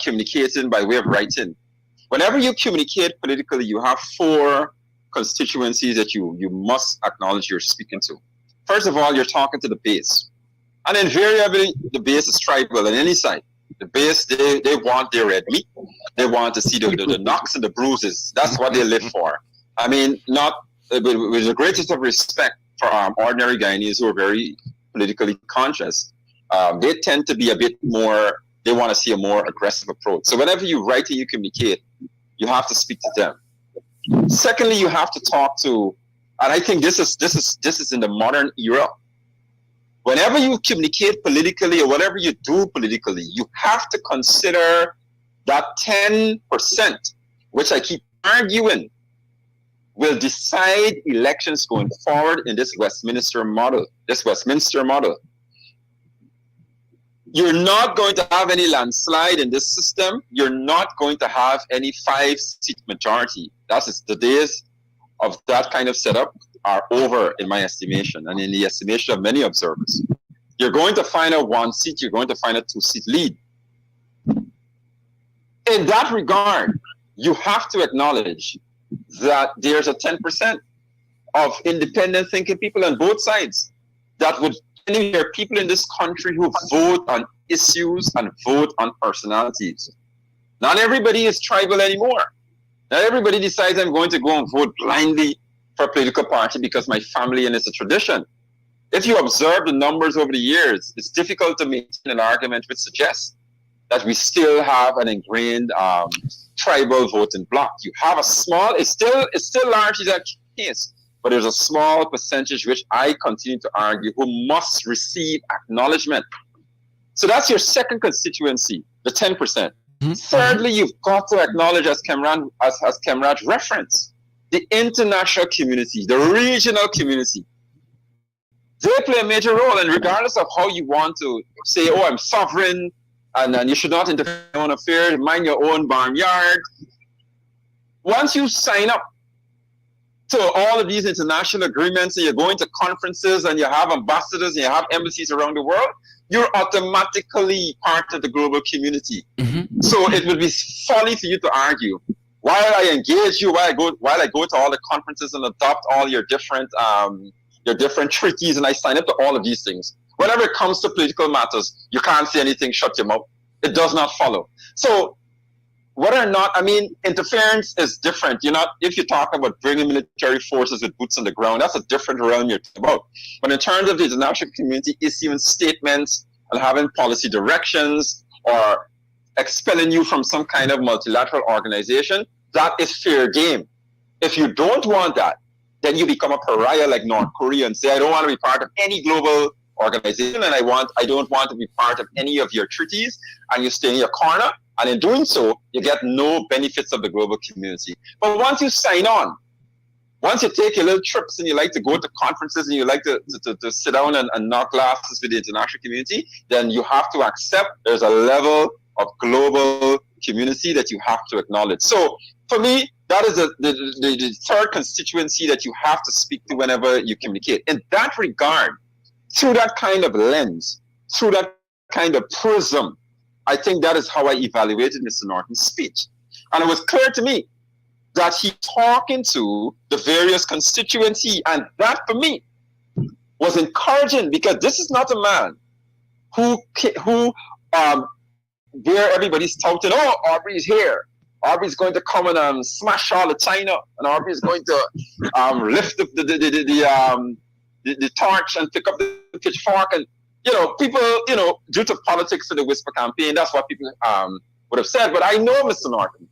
communicating by way of writing, whenever you communicate politically, you have 4 constituencies that you must acknowledge you're speaking to. First of all, you're talking to the base. And invariably, the base is tribal on any side. The base, they want their red meat. They want to see the knocks and the bruises. That's what they live for. I mean, not with the greatest of respect for ordinary Guyanese who are very politically conscious. They tend to be a bit more, they want to see a more aggressive approach. So whenever you write and you communicate, you have to speak to them. Secondly, you have to talk to, and I think this is in the modern era. Whenever you communicate politically or whatever you do politically, you have to consider that 10%, which I keep arguing, will decide elections going forward in this Westminster model. You're not going to have any landslide in this system. You're not going to have any 5-seat majority. That's the days of that kind of setup are over in my estimation and in the estimation of many observers. You're going to find a 1 seat, you're going to find a 2-seat lead. In that regard, you have to acknowledge that there's a 10% of independent thinking people on both sides that would hear people in this country who vote on issues and vote on personalities. Not everybody is tribal anymore. Not everybody decides I'm going to go and vote blindly for a political party because my family and it's a tradition. If you observe the numbers over the years, it's difficult to maintain an argument which suggests that we still have an ingrained tribal voting bloc. You have a small, it's still largely that case, but there's a small percentage which I continue to argue who must receive acknowledgement. So that's your second constituency, the 10%. Mm-hmm. Thirdly, you've got to acknowledge, as Kemraj referenced, the international community, the regional community. They play a major role, and regardless of how you want to say, oh, I'm sovereign, and you should not interfere in your own affairs, mind your own barnyard. Once you sign up to all of these international agreements, and you're going to conferences, and you have ambassadors, and you have embassies around the world, you're automatically part of the global community. Mm-hmm. So it would be folly for you to argue, while I engage you, while I go to all the conferences and adopt all your different treaties, and I sign up to all of these things. Whenever it comes to political matters, you can't say anything, shut your mouth. It does not follow. So whether or not, I mean, interference is different. If you talk about bringing military forces with boots on the ground, that's a different realm you're talking about. But in terms of the international community issuing statements and having policy directions or expelling you from some kind of multilateral organization, that is fair game. If you don't want that, then you become a pariah like North Korea and say, I don't want to be part of any global organization, and I don't want to be part of any of your treaties, and you stay in your corner, and in doing so, you get no benefits of the global community. But once you sign on, Once you take your little trips and you like to go to conferences and you like to sit down and knock glasses with the international community, then you have to accept there's a level of global community that you have to acknowledge. So for me, that is the third constituency that you have to speak to whenever you communicate. In that regard, through that kind of lens, through that kind of prism, I think that is how I evaluated Mr. Norton's speech. And it was clear to me that he's talking to the various constituency, and that for me was encouraging, because this is not a man who where everybody's touting, oh, Aubrey's here, Aubrey's going to come and smash all the China, and Aubrey's going to lift the torch and pick up the pitchfork, and people, due to politics and the whisper campaign, that's what people would have said. But I know Mr. Norton.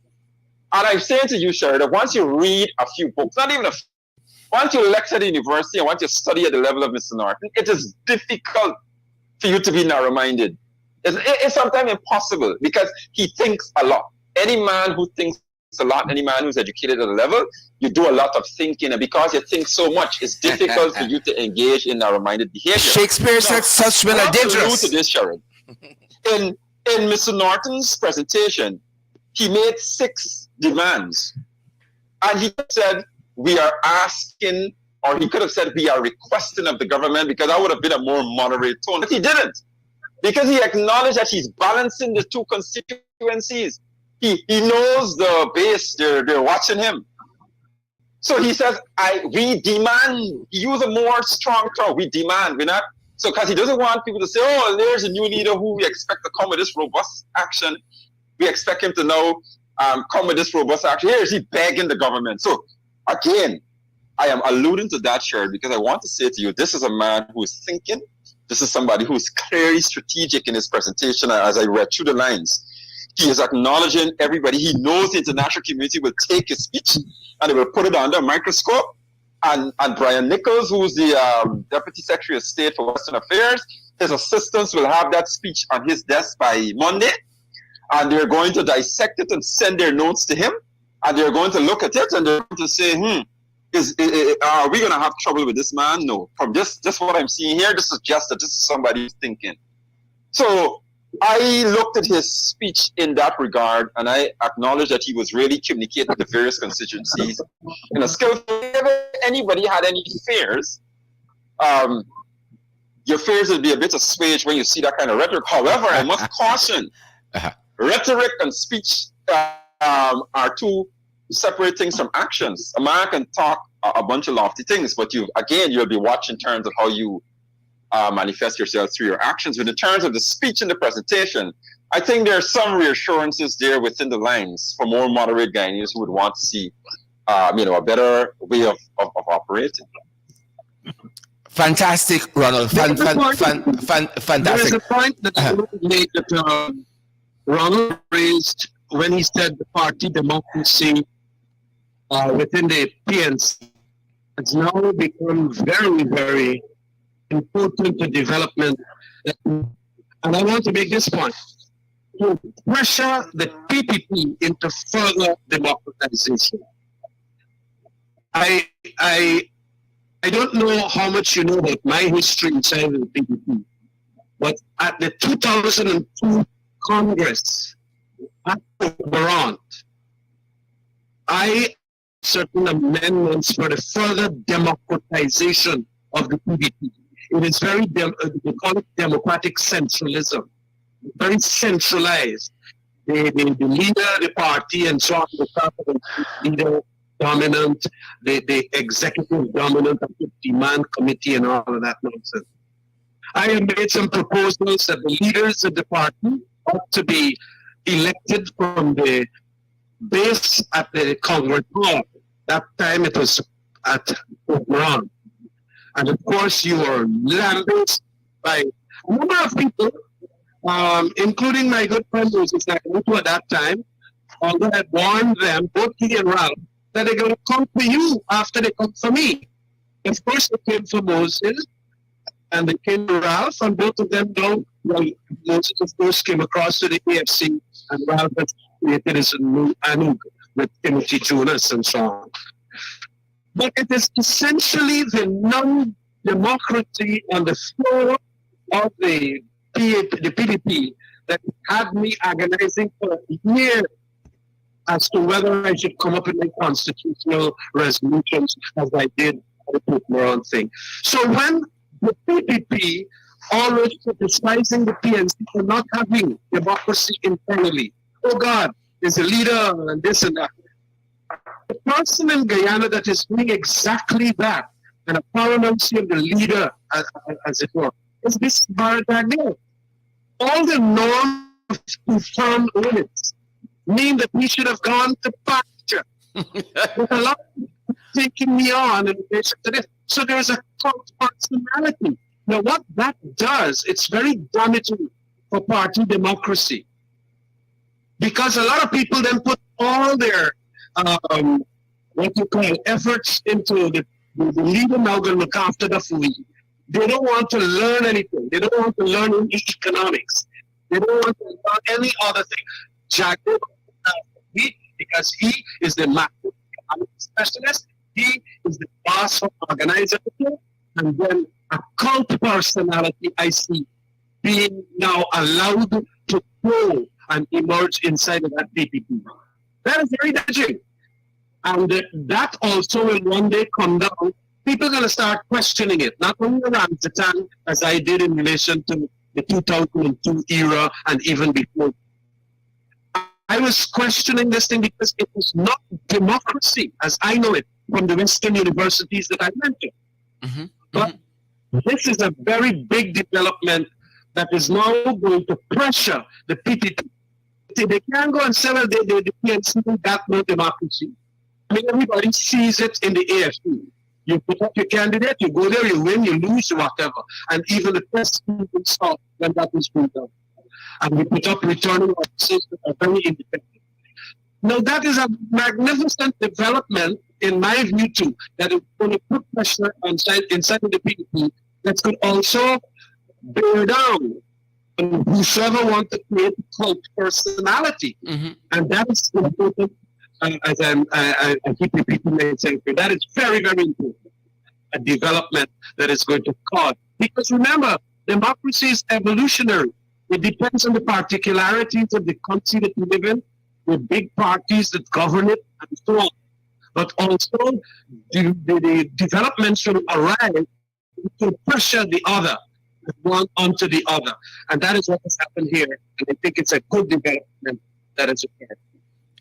And I'm saying to you, Sherry, that once you read a few books, once you lecture at the university and once you study at the level of Mr. Norton, it is difficult for you to be narrow-minded. It's sometimes impossible, because he thinks a lot. Any man who thinks a lot, any man who's educated at a level, you do a lot of thinking, and because you think so much, it's difficult for you to engage in narrow-minded behavior. Shakespeare said such men are dangerous. To this, Sharon. In Mr. Norton's presentation, he made 6 demands, and he said, we are asking, or he could have said, we are requesting of the government, because that would have been a more moderate tone. But he didn't, because he acknowledged that he's balancing the two constituencies. He knows the base, they're watching him. So he says, we demand. He used a more strong tone. We demand. We're not. So, because he doesn't want people to say, oh, there's a new leader who we expect to come with this robust action. We expect him to now come with this robust action. Here is he begging the government. So, again, I am alluding to that, Sherry, because I want to say to you, this is a man who is thinking. This is somebody who is clearly strategic in his presentation. As I read through the lines, he is acknowledging everybody. He knows the international community will take his speech and they will put it under a microscope. And Brian Nichols, who's the Deputy Secretary of State for Western Affairs, his assistants will have that speech on his desk by Monday. And they're going to dissect it and send their notes to him. And they're going to look at it and they're going to say, are we going to have trouble with this man? No. From just what I'm seeing here, this suggests that this is somebody who's thinking. So I looked at his speech in that regard, and I acknowledged that he was really communicating with the various constituencies in a skillful way. If anybody had any fears, your fears would be a bit assuaged when you see that kind of rhetoric. However, I must caution, rhetoric and speech are two separate things from actions. A man can talk a bunch of lofty things, but you'll be watching in terms of how you manifest yourself through your actions. But in terms of the speech and the presentation, I think there are some reassurances there within the lines for more moderate Guyanese who would want to see, a better way of operating. Fantastic, Ronald. Fantastic. There is a point that I want to make that Ronald raised when he said the party democracy within the PNC has now become very, very important to development. And I want to make this point. To pressure the PPP into further democratization. I don't know how much you know about my history inside the PPP, but at the 2002 Congress at Norton, I certain amendments for the further democratization of the PPP. It is very, they call it democratic centralism, very centralized. The leader, the party, and so on, the leader dominant, the executive dominant of the demand committee and all of that nonsense. I have made some proposals that the leaders of the party ought to be elected from the base at the Congress Hall. That time it was at Norton. And of course, you were lambasted by a number of people, including my good friend Moses Nakamoto at that time, although I warned them, both he and Ralph, that they're going to come for you after they come for me. Of course, they came for Moses, and they came for Ralph, and both of them know, well, Moses, of course, came across to the AFC, and Ralph has created his new Anug with Timothy Jonas and so on. But it is essentially the non-democracy on the floor of the PDP that had me agonizing for years as to whether I should come up with my constitutional resolutions as I did the Putmoran thing. So when the PPP always criticizing the PNC for not having democracy internally, oh God, there's a leader and this and that. The person in Guyana that is doing exactly that, and a paramountcy of the leader, as it were, is this Baradagne. All the norms of firm limits mean that we should have gone to pasture. But a lot of people taking me on in relation to this. So there's a cult personality. Now, what that does, it's very damaging for party democracy. Because a lot of people then put all their what you call efforts into the leader now going to look after the food. They don't want to learn anything. They don't want to learn any economics. They don't want to learn any other thing. Jack, because he is the macroeconomic specialist, he is the boss of organizer, and then a cult personality I see being now allowed to grow and emerge inside of that PPP. That is very damaging. And that also will one day come down. People are going to start questioning it, not only around Zatan, as I did in relation to the 2002 era and even before. I was questioning this thing because it was not democracy as I know it from the Western universities that I went to. Mm-hmm. But this is a very big development that is now going to pressure the PTT. They can't go and say, well, the PNC got no democracy. I mean, everybody sees it in the AFC. You put up your candidate, you go there, you win, you lose, whatever. And even the press people saw when that was being done. And we put up returning officers that are very independent. Now, that is a magnificent development, in my view, too, that is going to put pressure inside of the PDP that could also bear down on whosoever wants to create a cult personality. Mm-hmm. And that is important, as I keep repeating saying, that is very, very important. A development that is going to cause. Because remember, democracy is evolutionary. It depends on the particularities of the country that you live in, with big parties that govern it, and so on. But also, the developments will arise to pressure the other, one onto the other. And that is what has happened here. And I think it's a good development that has occurred.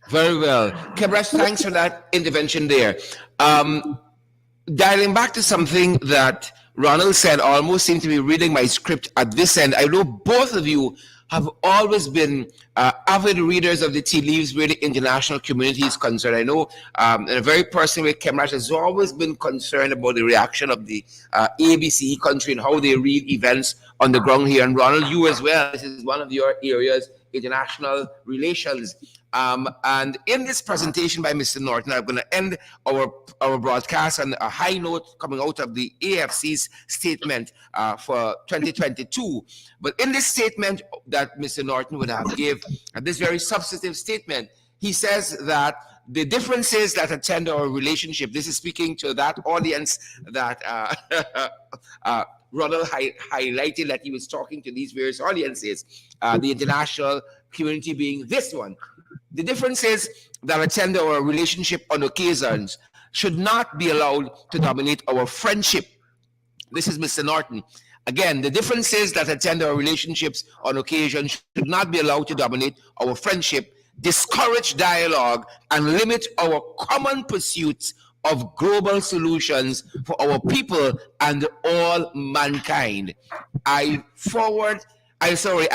Very well. Kebraj, thanks for that intervention there. Dialing back to something that Ronald said, I almost seem to be reading my script at this end. I know both of you have always been avid readers of the tea leaves where the international community is concerned. I know in a very personal way, Kebraj has always been concerned about the reaction of the ABC country and how they read events on the ground here. And Ronald, you as well, this is one of your areas, international relations. And in this presentation by Mr. Norton, I'm going to end our broadcast on a high note coming out of the AFC's statement for 2022. But in this statement that Mr. Norton would have gave, this very substantive statement, he says that the differences that attend our relationship, this is speaking to that audience that Ronald highlighted that he was talking to these various audiences, the international community being this one. The differences that attend our relationship on occasions should not be allowed to dominate our friendship. This is Mr. Norton. Again, the differences that attend our relationships on occasion should not be allowed to dominate our friendship, discourage dialogue, and limit our common pursuits of global solutions for our people and all mankind. I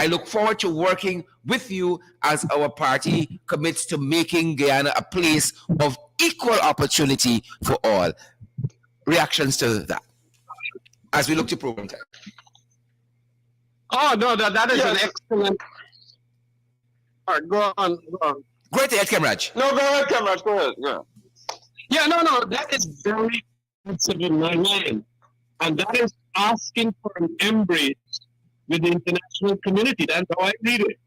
look forward to working with you as our party commits to making Guyana a place of equal opportunity for all. Reactions to that as we look to program time. Oh, no, that is an excellent. All right, go on. Great to hear, Kebraj. No, go ahead, Kebraj. Go ahead. Yeah, no, that is very sensitive in my mind. And that is asking for an embrace with the international community. That's how I read it.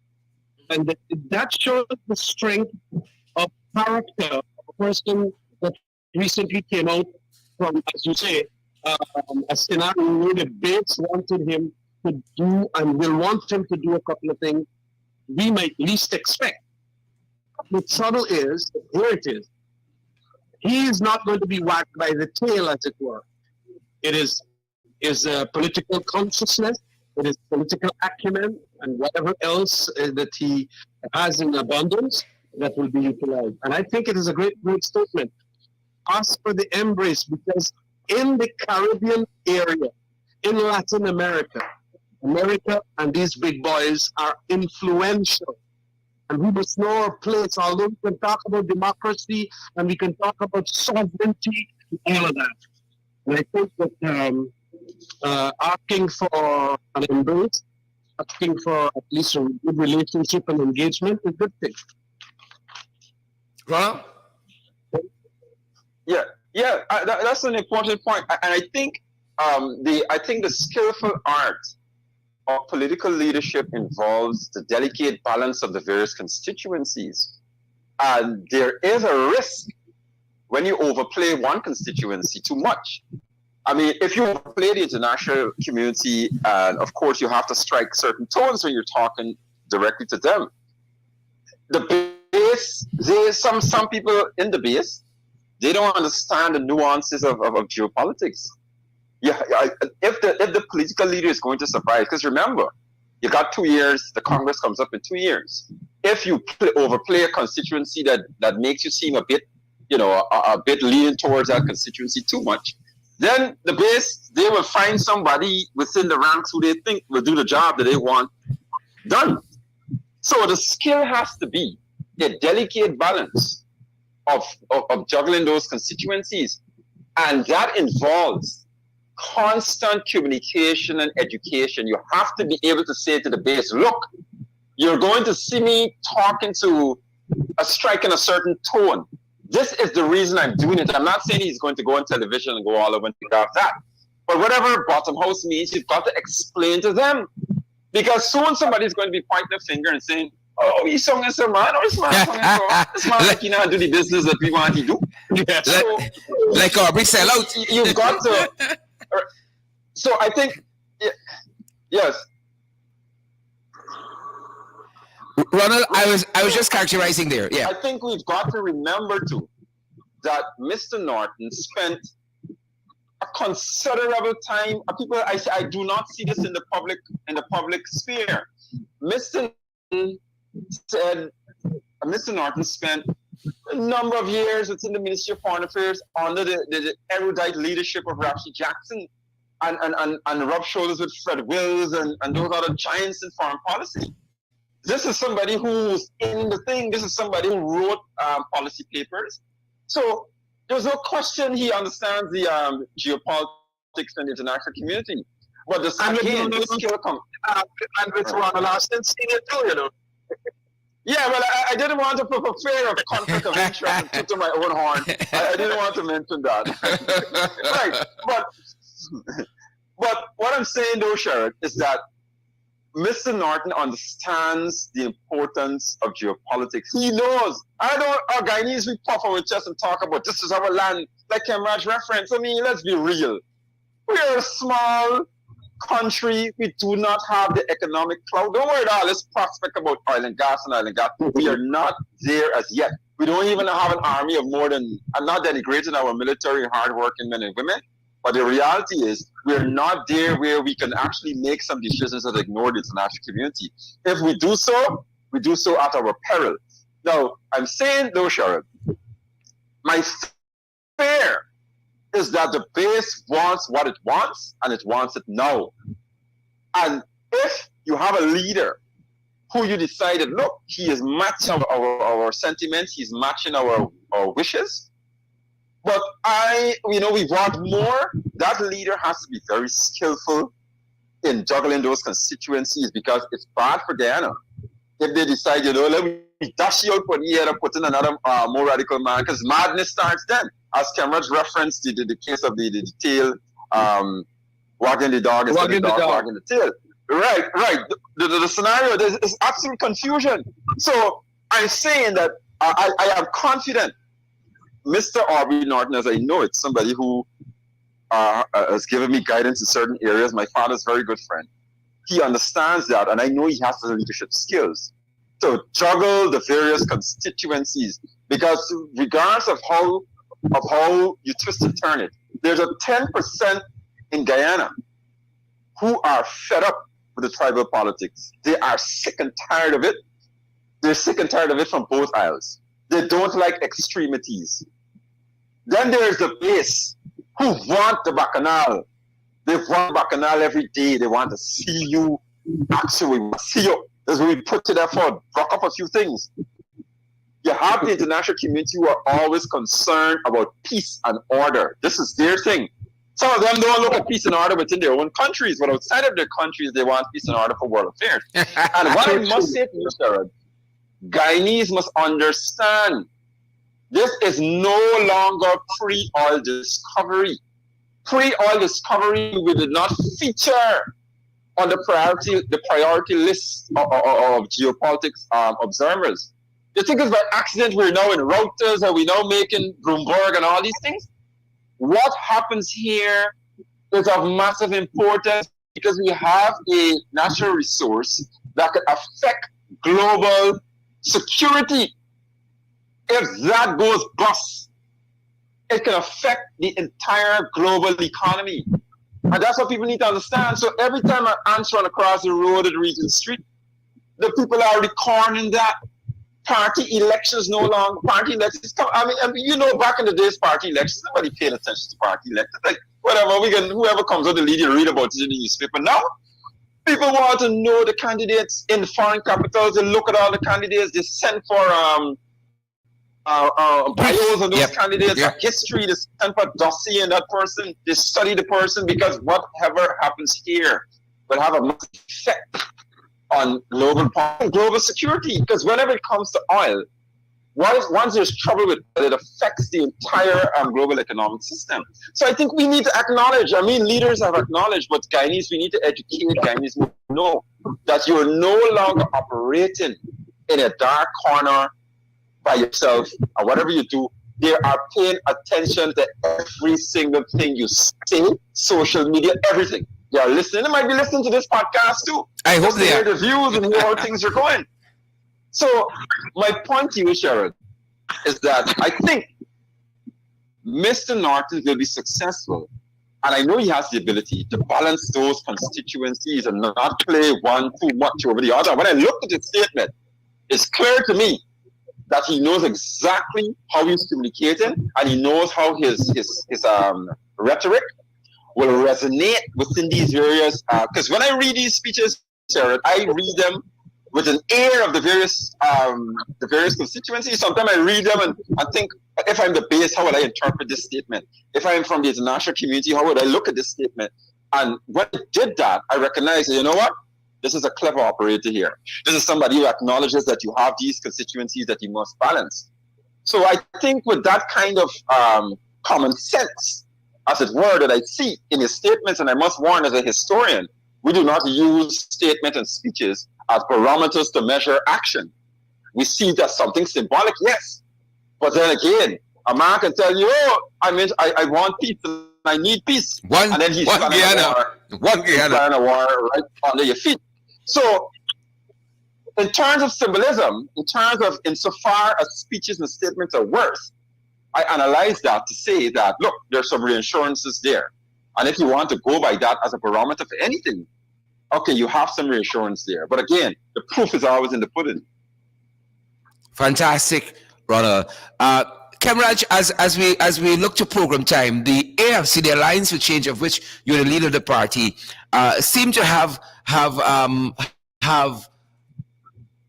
And that shows the strength of character of a person that recently came out from, as you say, a scenario where the base wanted him to do and will want him to do a couple of things we might least expect. The trouble is, here it is, he is not going to be whacked by the tail, as it were. It is political consciousness, it is political acumen, and whatever else that he has in abundance that will be utilized. And I think it is a great statement. Ask for the embrace, because in the Caribbean area, in Latin America, America and these big boys are influential. And we must know our place, although we can talk about democracy and we can talk about sovereignty and all of that. And I think that asking for an embrace, asking for at least a good relationship and engagement is a good thing. Ronald? That's an important point, and I think the skillful art of political leadership involves the delicate balance of the various constituencies, and there is a risk when you overplay one constituency too much. I mean, if you overplay the international community, and of course you have to strike certain tones when you're talking directly to them. The base, there's some people in the base, they don't understand the nuances of geopolitics. Yeah, if the political leader is going to survive, because remember, you got 2 years, the Congress comes up in 2 years. If you overplay a constituency that makes you seem a bit, a bit leaning towards that constituency too much, then the base, they will find somebody within the ranks who they think will do the job that they want done. So the skill has to be a delicate balance of juggling those constituencies. And that involves constant communication and education. You have to be able to say to the base, look, you're going to see me striking a certain tone. This is the reason I'm doing it. I'm not saying he's going to go on television and go all over and figure out that. But whatever bottom house means, you've got to explain to them. Because soon somebody's going to be pointing a finger and saying, oh, he's sung as a man, or this man sung as a man. This man like he not do the business that we want to do. Yeah. So, like Aubrey sell out. You've got to. So I think, yes. Ronald, I was just characterizing there. Yeah. I think we've got to remember too that Mr. Norton spent a considerable time. People, I do not see this in the public sphere. Mr. Norton spent a number of years within the Ministry of Foreign Affairs under the erudite leadership of Rapshi Jackson and rubbed shoulders with Fred Wills and those other giants in foreign policy. This is somebody who's in the thing. This is somebody who wrote policy papers. So there's no question he understands the geopolitics and the international community. But this skill comes. And with Ronald Austin Senior too, Yeah, well, I didn't want to put a fear of conflict of interest and put to my own horn. I didn't want to mention that. Right, but what I'm saying though, Sherrod, is that Mr. Norton understands the importance of geopolitics. He knows. Our Guyanese, we puff our chest and talk about this is our land, like Kemraj reference. I mean, let's be real. We are a small country. We do not have the economic clout. Don't worry about this prospect about oil and gas. We are not there as yet. We don't even have an army of more than, I'm not denigrating our military hardworking men and women, but the reality is we're not there where we can actually make some decisions that ignore the international community. If we do so at our peril. Now, I'm saying though, Sherrod, my fear is that the base wants what it wants, and it wants it now. And if you have a leader who you decided, look, he is matching our sentiments, he's matching our wishes, but we want more, that leader has to be very skillful in juggling those constituencies, because it's bad for Guyana if they decide, let me dash you out for the year and put in another more radical man, because madness starts then. As Cameron referenced the case of the tail wagging the dog instead of the dog wagging the tail. Right. The scenario, there's absolute confusion. So I'm saying that I am confident Mr. Aubrey Norton, as I know it, somebody who has given me guidance in certain areas. My father's a very good friend. He understands that, and I know he has the leadership skills to juggle the various constituencies. Because regardless of how you twist and turn it, there's a 10% in Guyana who are fed up with the tribal politics. They are sick and tired of it. They're sick and tired of it from both aisles. They don't like extremities. Then there's the base who want the bacchanal. They want bacchanal every day. They want to see you. Actually, see you. As we put to that for rock up a few things. You have the international community who are always concerned about peace and order. This is their thing. Some of them don't look at peace and order within their own countries, but outside of their countries, they want peace and order for world affairs. And what I must say to you, Sarah, Guyanese must understand this is no longer pre-oil discovery. Pre-oil discovery we did not feature on the priority list of geopolitics observers. You think it's by accident we're now in routers and we're now making Bloomberg and all these things? What happens here is of massive importance because we have a natural resource that could affect global security. If that goes bust, it can affect the entire global economy. And that's what people need to understand. So every time an ants run across the road at Regent Street, the people are recording that. Party elections no longer, party elections come. I mean, you know, back in the days, party elections, nobody paid attention to party elections. Like, whatever, whoever comes out the lead, you read about it in the newspaper. Now, people want to know the candidates in foreign capitals. They look at all the candidates. They send for bios on those candidates, history. They send for dossier on that person. They study the person because whatever happens here will have a massive effect on global security. Because whenever it comes to oil, once there's trouble with it, it affects the entire global economic system. So I think we need to acknowledge, leaders have acknowledged, but Guyanese, we need to educate Guyanese to know that you're no longer operating in a dark corner by yourself, or whatever you do. They are paying attention to every single thing you say, social media, everything. They are listening. They might be listening to this podcast too. I hope they hear the views and hear how things are going. So my point to you, Sharon, is that I think Mr. Norton will be successful. And I know he has the ability to balance those constituencies and not play one too much over the other. When I looked at his statement, it's clear to me that he knows exactly how he's communicating and he knows how his rhetoric will resonate within these various, because when I read these speeches, Sarah, I read them with an air of the various constituencies. Sometimes I read them and I think, if I'm the base, how would I interpret this statement? If I'm from the international community, how would I look at this statement? And when I did that, I recognized, you know what? This is a clever operator here. This is somebody who acknowledges that you have these constituencies that you must balance. So I think with that kind of common sense, as it were, that I see in his statements, and I must warn as a historian, we do not use statements and speeches as barometers to measure action. We see that something symbolic, yes. But then again, a man can tell you, oh, I want peace and I need peace. And then he's planning a war right under your feet. So in terms of symbolism, insofar as speeches and statements are worth, I analyze that to say that, look, there's some reassurances there. And if you want to go by that as a barometer for anything, okay, you have some reassurance there. But again, the proof is always in the pudding. Fantastic, Ronald. Kemraj, as we look to program time, the AFC, the Alliance for Change, of which you're the leader of the party, seem to have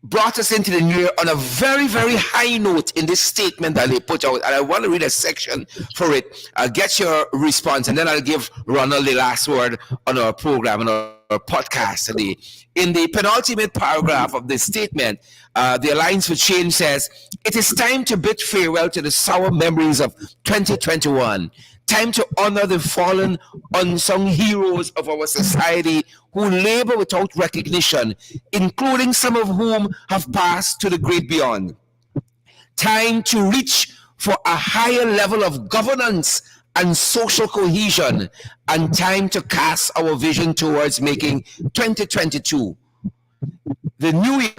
brought us into the new year on a very, very high note in this statement that they put out. And I want to read a section for it. Get your response, and then I'll give Ronald the last word on our program and our podcast today. In the penultimate paragraph of this statement, the Alliance for Change says, "It is time to bid farewell to the sour memories of 2021. Time to honor the fallen, unsung heroes of our society who labor without recognition, including some of whom have passed to the great beyond. Time to reach for a higher level of governance and social cohesion, and time to cast our vision towards making 2022 the new year,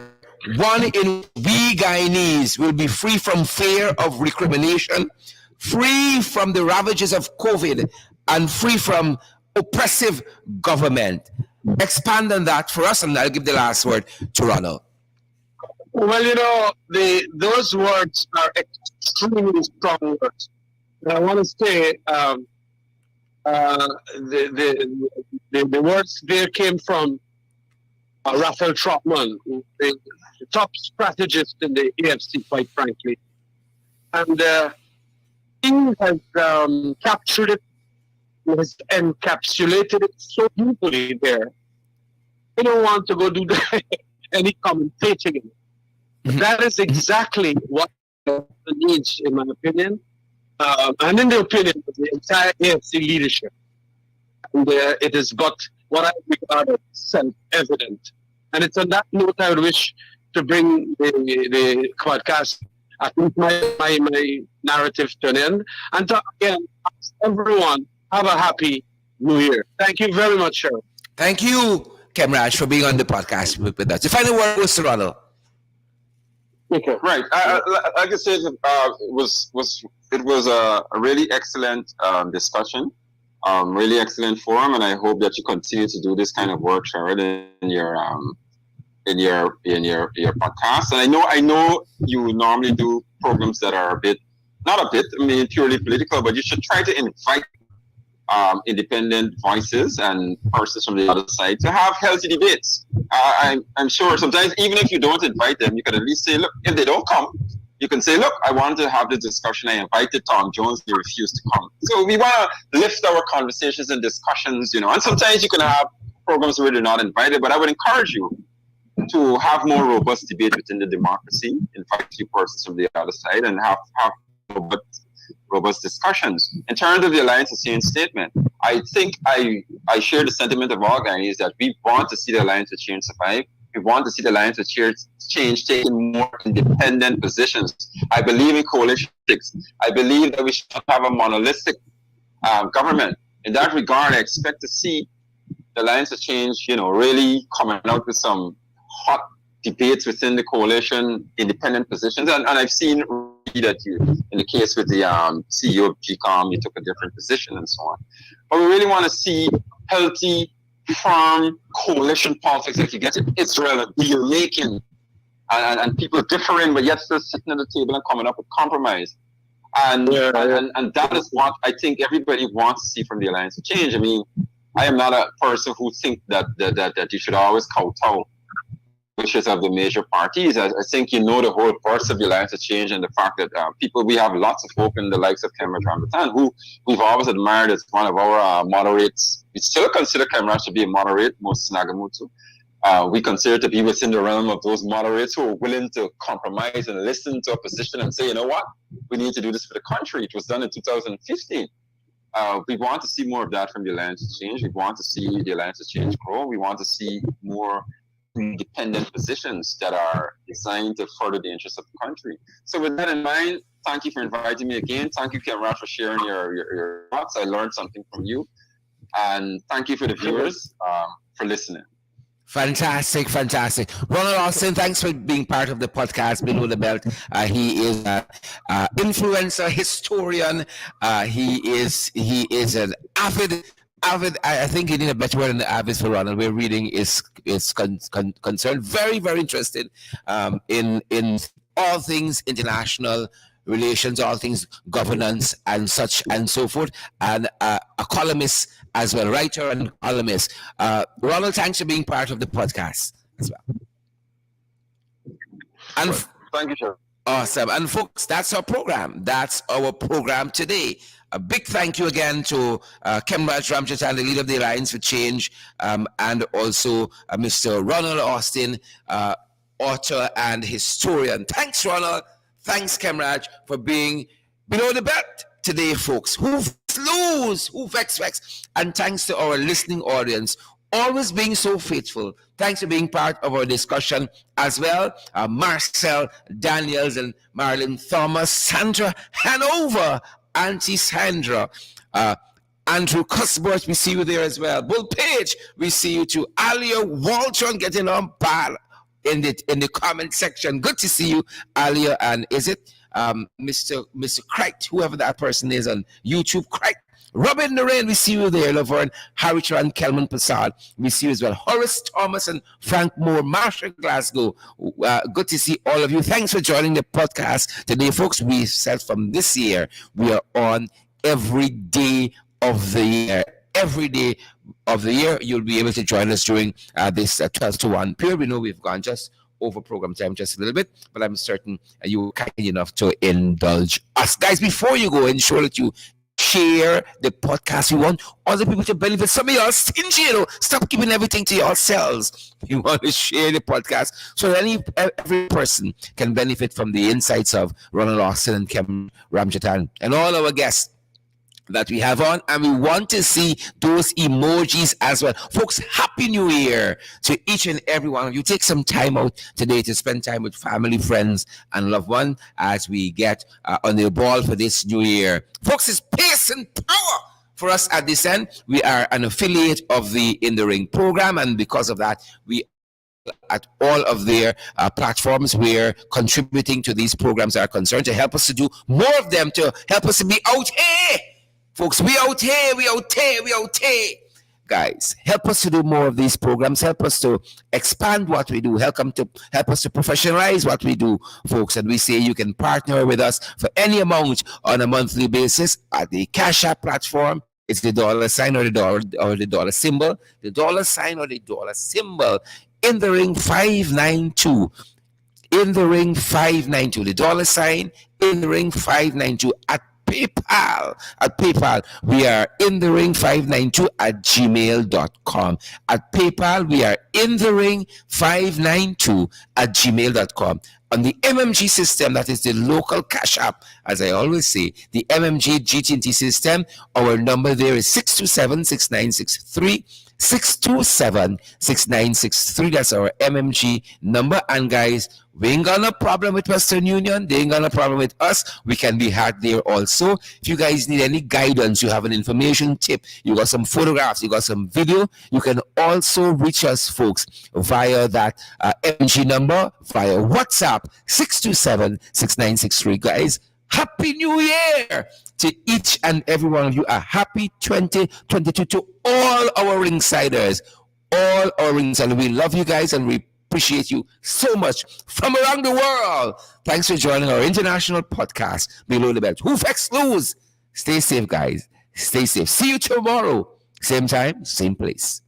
one in which we Guyanese will be free from fear of recrimination, free from the ravages of COVID, and free from oppressive government. Expand on that for us, and I'll give the last word to Ronald. Well, those words are extremely strong words. And I want to say the words there came from Raphael Trotman, the top strategist in the AFC, quite frankly. And he has captured it, has encapsulated it so beautifully there. I don't want to go do any commentating in it. That is exactly what needs, in my opinion, and in the opinion of the entire AFC leadership. And it is but what I regard as self-evident. And it's on that note I would wish to bring the podcast, at least my narrative to an end. And to, again, ask everyone, have a happy New Year. Thank you very much, Cheryl. Thank you, Kemraj, for being on the podcast with us. The final word goes to Ronald. Okay. Right. Like I said, it was a really excellent discussion, really excellent forum, and I hope that you continue to do this kind of work, Sharon, in your podcast. And I know you normally do programs that are purely political, but you should try to invite independent voices and persons from the other side to have healthy debates. I'm sure sometimes even if you don't invite them, you can at least say, look, if they don't come, you can say, look, I want to have this discussion. I invited Tom Jones, they refused to come. So we want to lift our conversations and discussions, and sometimes you can have programs where they're not invited, but I would encourage you to have more robust debate within the democracy, invite few persons from the other side, and have robust discussions. In terms of the Alliance of Change statement, I think I share the sentiment of all Guyanese that we want to see the Alliance of Change survive. We want to see the Alliance of Change taking more independent positions. I believe in coalition politics. I believe that we should have a monolithic government. In that regard, I expect to see the Alliance of Change, really coming out with some hot debates within the coalition, independent positions. And I've seen that in the case with the CEO of GCOM, you took a different position and so on. But we really want to see healthy, firm coalition politics like you get in Israel, deal making, and people differing, but yet still sitting at the table and coming up with compromise. And that is what I think everybody wants to see from the Alliance of Change. I mean, I am not a person who thinks that you should always kowtow wishes of the major parties. I think the whole purpose of the Alliance of Change and the fact that we have lots of hope in the likes of Kemraj Rambutan, who we've always admired as one of our moderates. We still consider Kemraj to be a moderate, most Nagamutu. We consider to be within the realm of those moderates who are willing to compromise and listen to a position and say, you know what, we need to do this for the country. It was done in 2015. We want to see more of that from the Alliance of Change. We want to see the Alliance of Change grow. We want to see more independent positions that are designed to further the interests of the country. So with that in mind, thank you for inviting me again. Thank you, Kemraj, for sharing your thoughts. I learned something from you. And thank you for the viewers for listening. Fantastic. Ronald Austin, thanks for being part of the podcast Below the Belt. He is an influencer, historian. He is an avid. I think you need a better word than the avid for Ronald. Where reading is concerned. Very, very interested in all things international relations, all things governance and such and so forth, and a columnist as well, writer and columnist. Ronald, thanks for being part of the podcast as well. And thank you, sir. Awesome. And folks, that's our program. That's our program today. A big thank you again to Kemraj Rambutan, the leader of the Alliance for Change, and also Mr. Ronald Austin, author and historian. Thanks, Ronald. Thanks, Kemraj, for being below the belt today, folks. Who vex. And thanks to our listening audience, always being so faithful. Thanks for being part of our discussion as well. Marcel Daniels and Marilyn Thomas, Sandra Hanover, Auntie Sandra, Andrew Cuthbert, we see you there as well. Bull Page, we see you too. Alia Walton getting on pal in the comment section. Good to see you, Alia. And is it Mr. Cricht, whoever that person is on YouTube, Cricht. Robin Lorraine, we see you there. Laverne, Harrietran, Kelman Passad, we see you as well. Horace Thomas and Frank Moore, Marsha Glasgow, good to see all of you. Thanks for joining the podcast today, folks. We said from this year, we are on every day of the year. Every day of the year, you'll be able to join us during this 12 to 1 period. We know we've gone just over program time just a little bit, but I'm certain you were kind enough to indulge us. Guys, before you go, ensure that you share the podcast. We want other people to benefit. Some of y'all stingy, stop giving everything to yourselves. We want to share the podcast so that every person can benefit from the insights of Ronald Austin and Kevin Ramjatan and all our guests that we have on, and we want to see those emojis as well. Folks, Happy New Year to each and every one of you. Take some time out today to spend time with family, friends, and loved ones as we get on the ball for this new year. Folks, it's pace and power for us at this end. We are an affiliate of the In the Ring program, and because of that, we at all of their platforms, we're contributing to these programs are concerned to help us to do more of them, to help us to be out here. Folks, we out here. Guys, help us to do more of these programs. Help us to expand what we do. Help us to professionalize what we do, folks. And we say you can partner with us for any amount on a monthly basis at the Cash App platform. It's the $sign or the dollar symbol. The $sign or the dollar symbol. In the Ring 592. In the Ring 592. The $sign in the Ring 592 at PayPal, we are in the ring 592 at gmail.com. At PayPal, we are in the ring 592 at gmail.com. On the MMG system, that is the local cash app, as I always say, the MMG GT&T system, our number there is 627-6963. 627-6963. That's our MMG number. And guys, we ain't got no problem with Western Union. They ain't got no problem with us. We can be had there also. If you guys need any guidance, you have an information tip, you got some photographs, you got some video, you can also reach us, folks, via that MMG number, via WhatsApp, 627-6963. Guys, Happy New Year to each and every one of you. A happy 2022 to all our ringsiders. All our ringsiders. We love you guys and we appreciate you so much from around the world. Thanks for joining our international podcast, Below the Belt. Who X lose? Stay safe, guys. Stay safe. See you tomorrow. Same time, same place.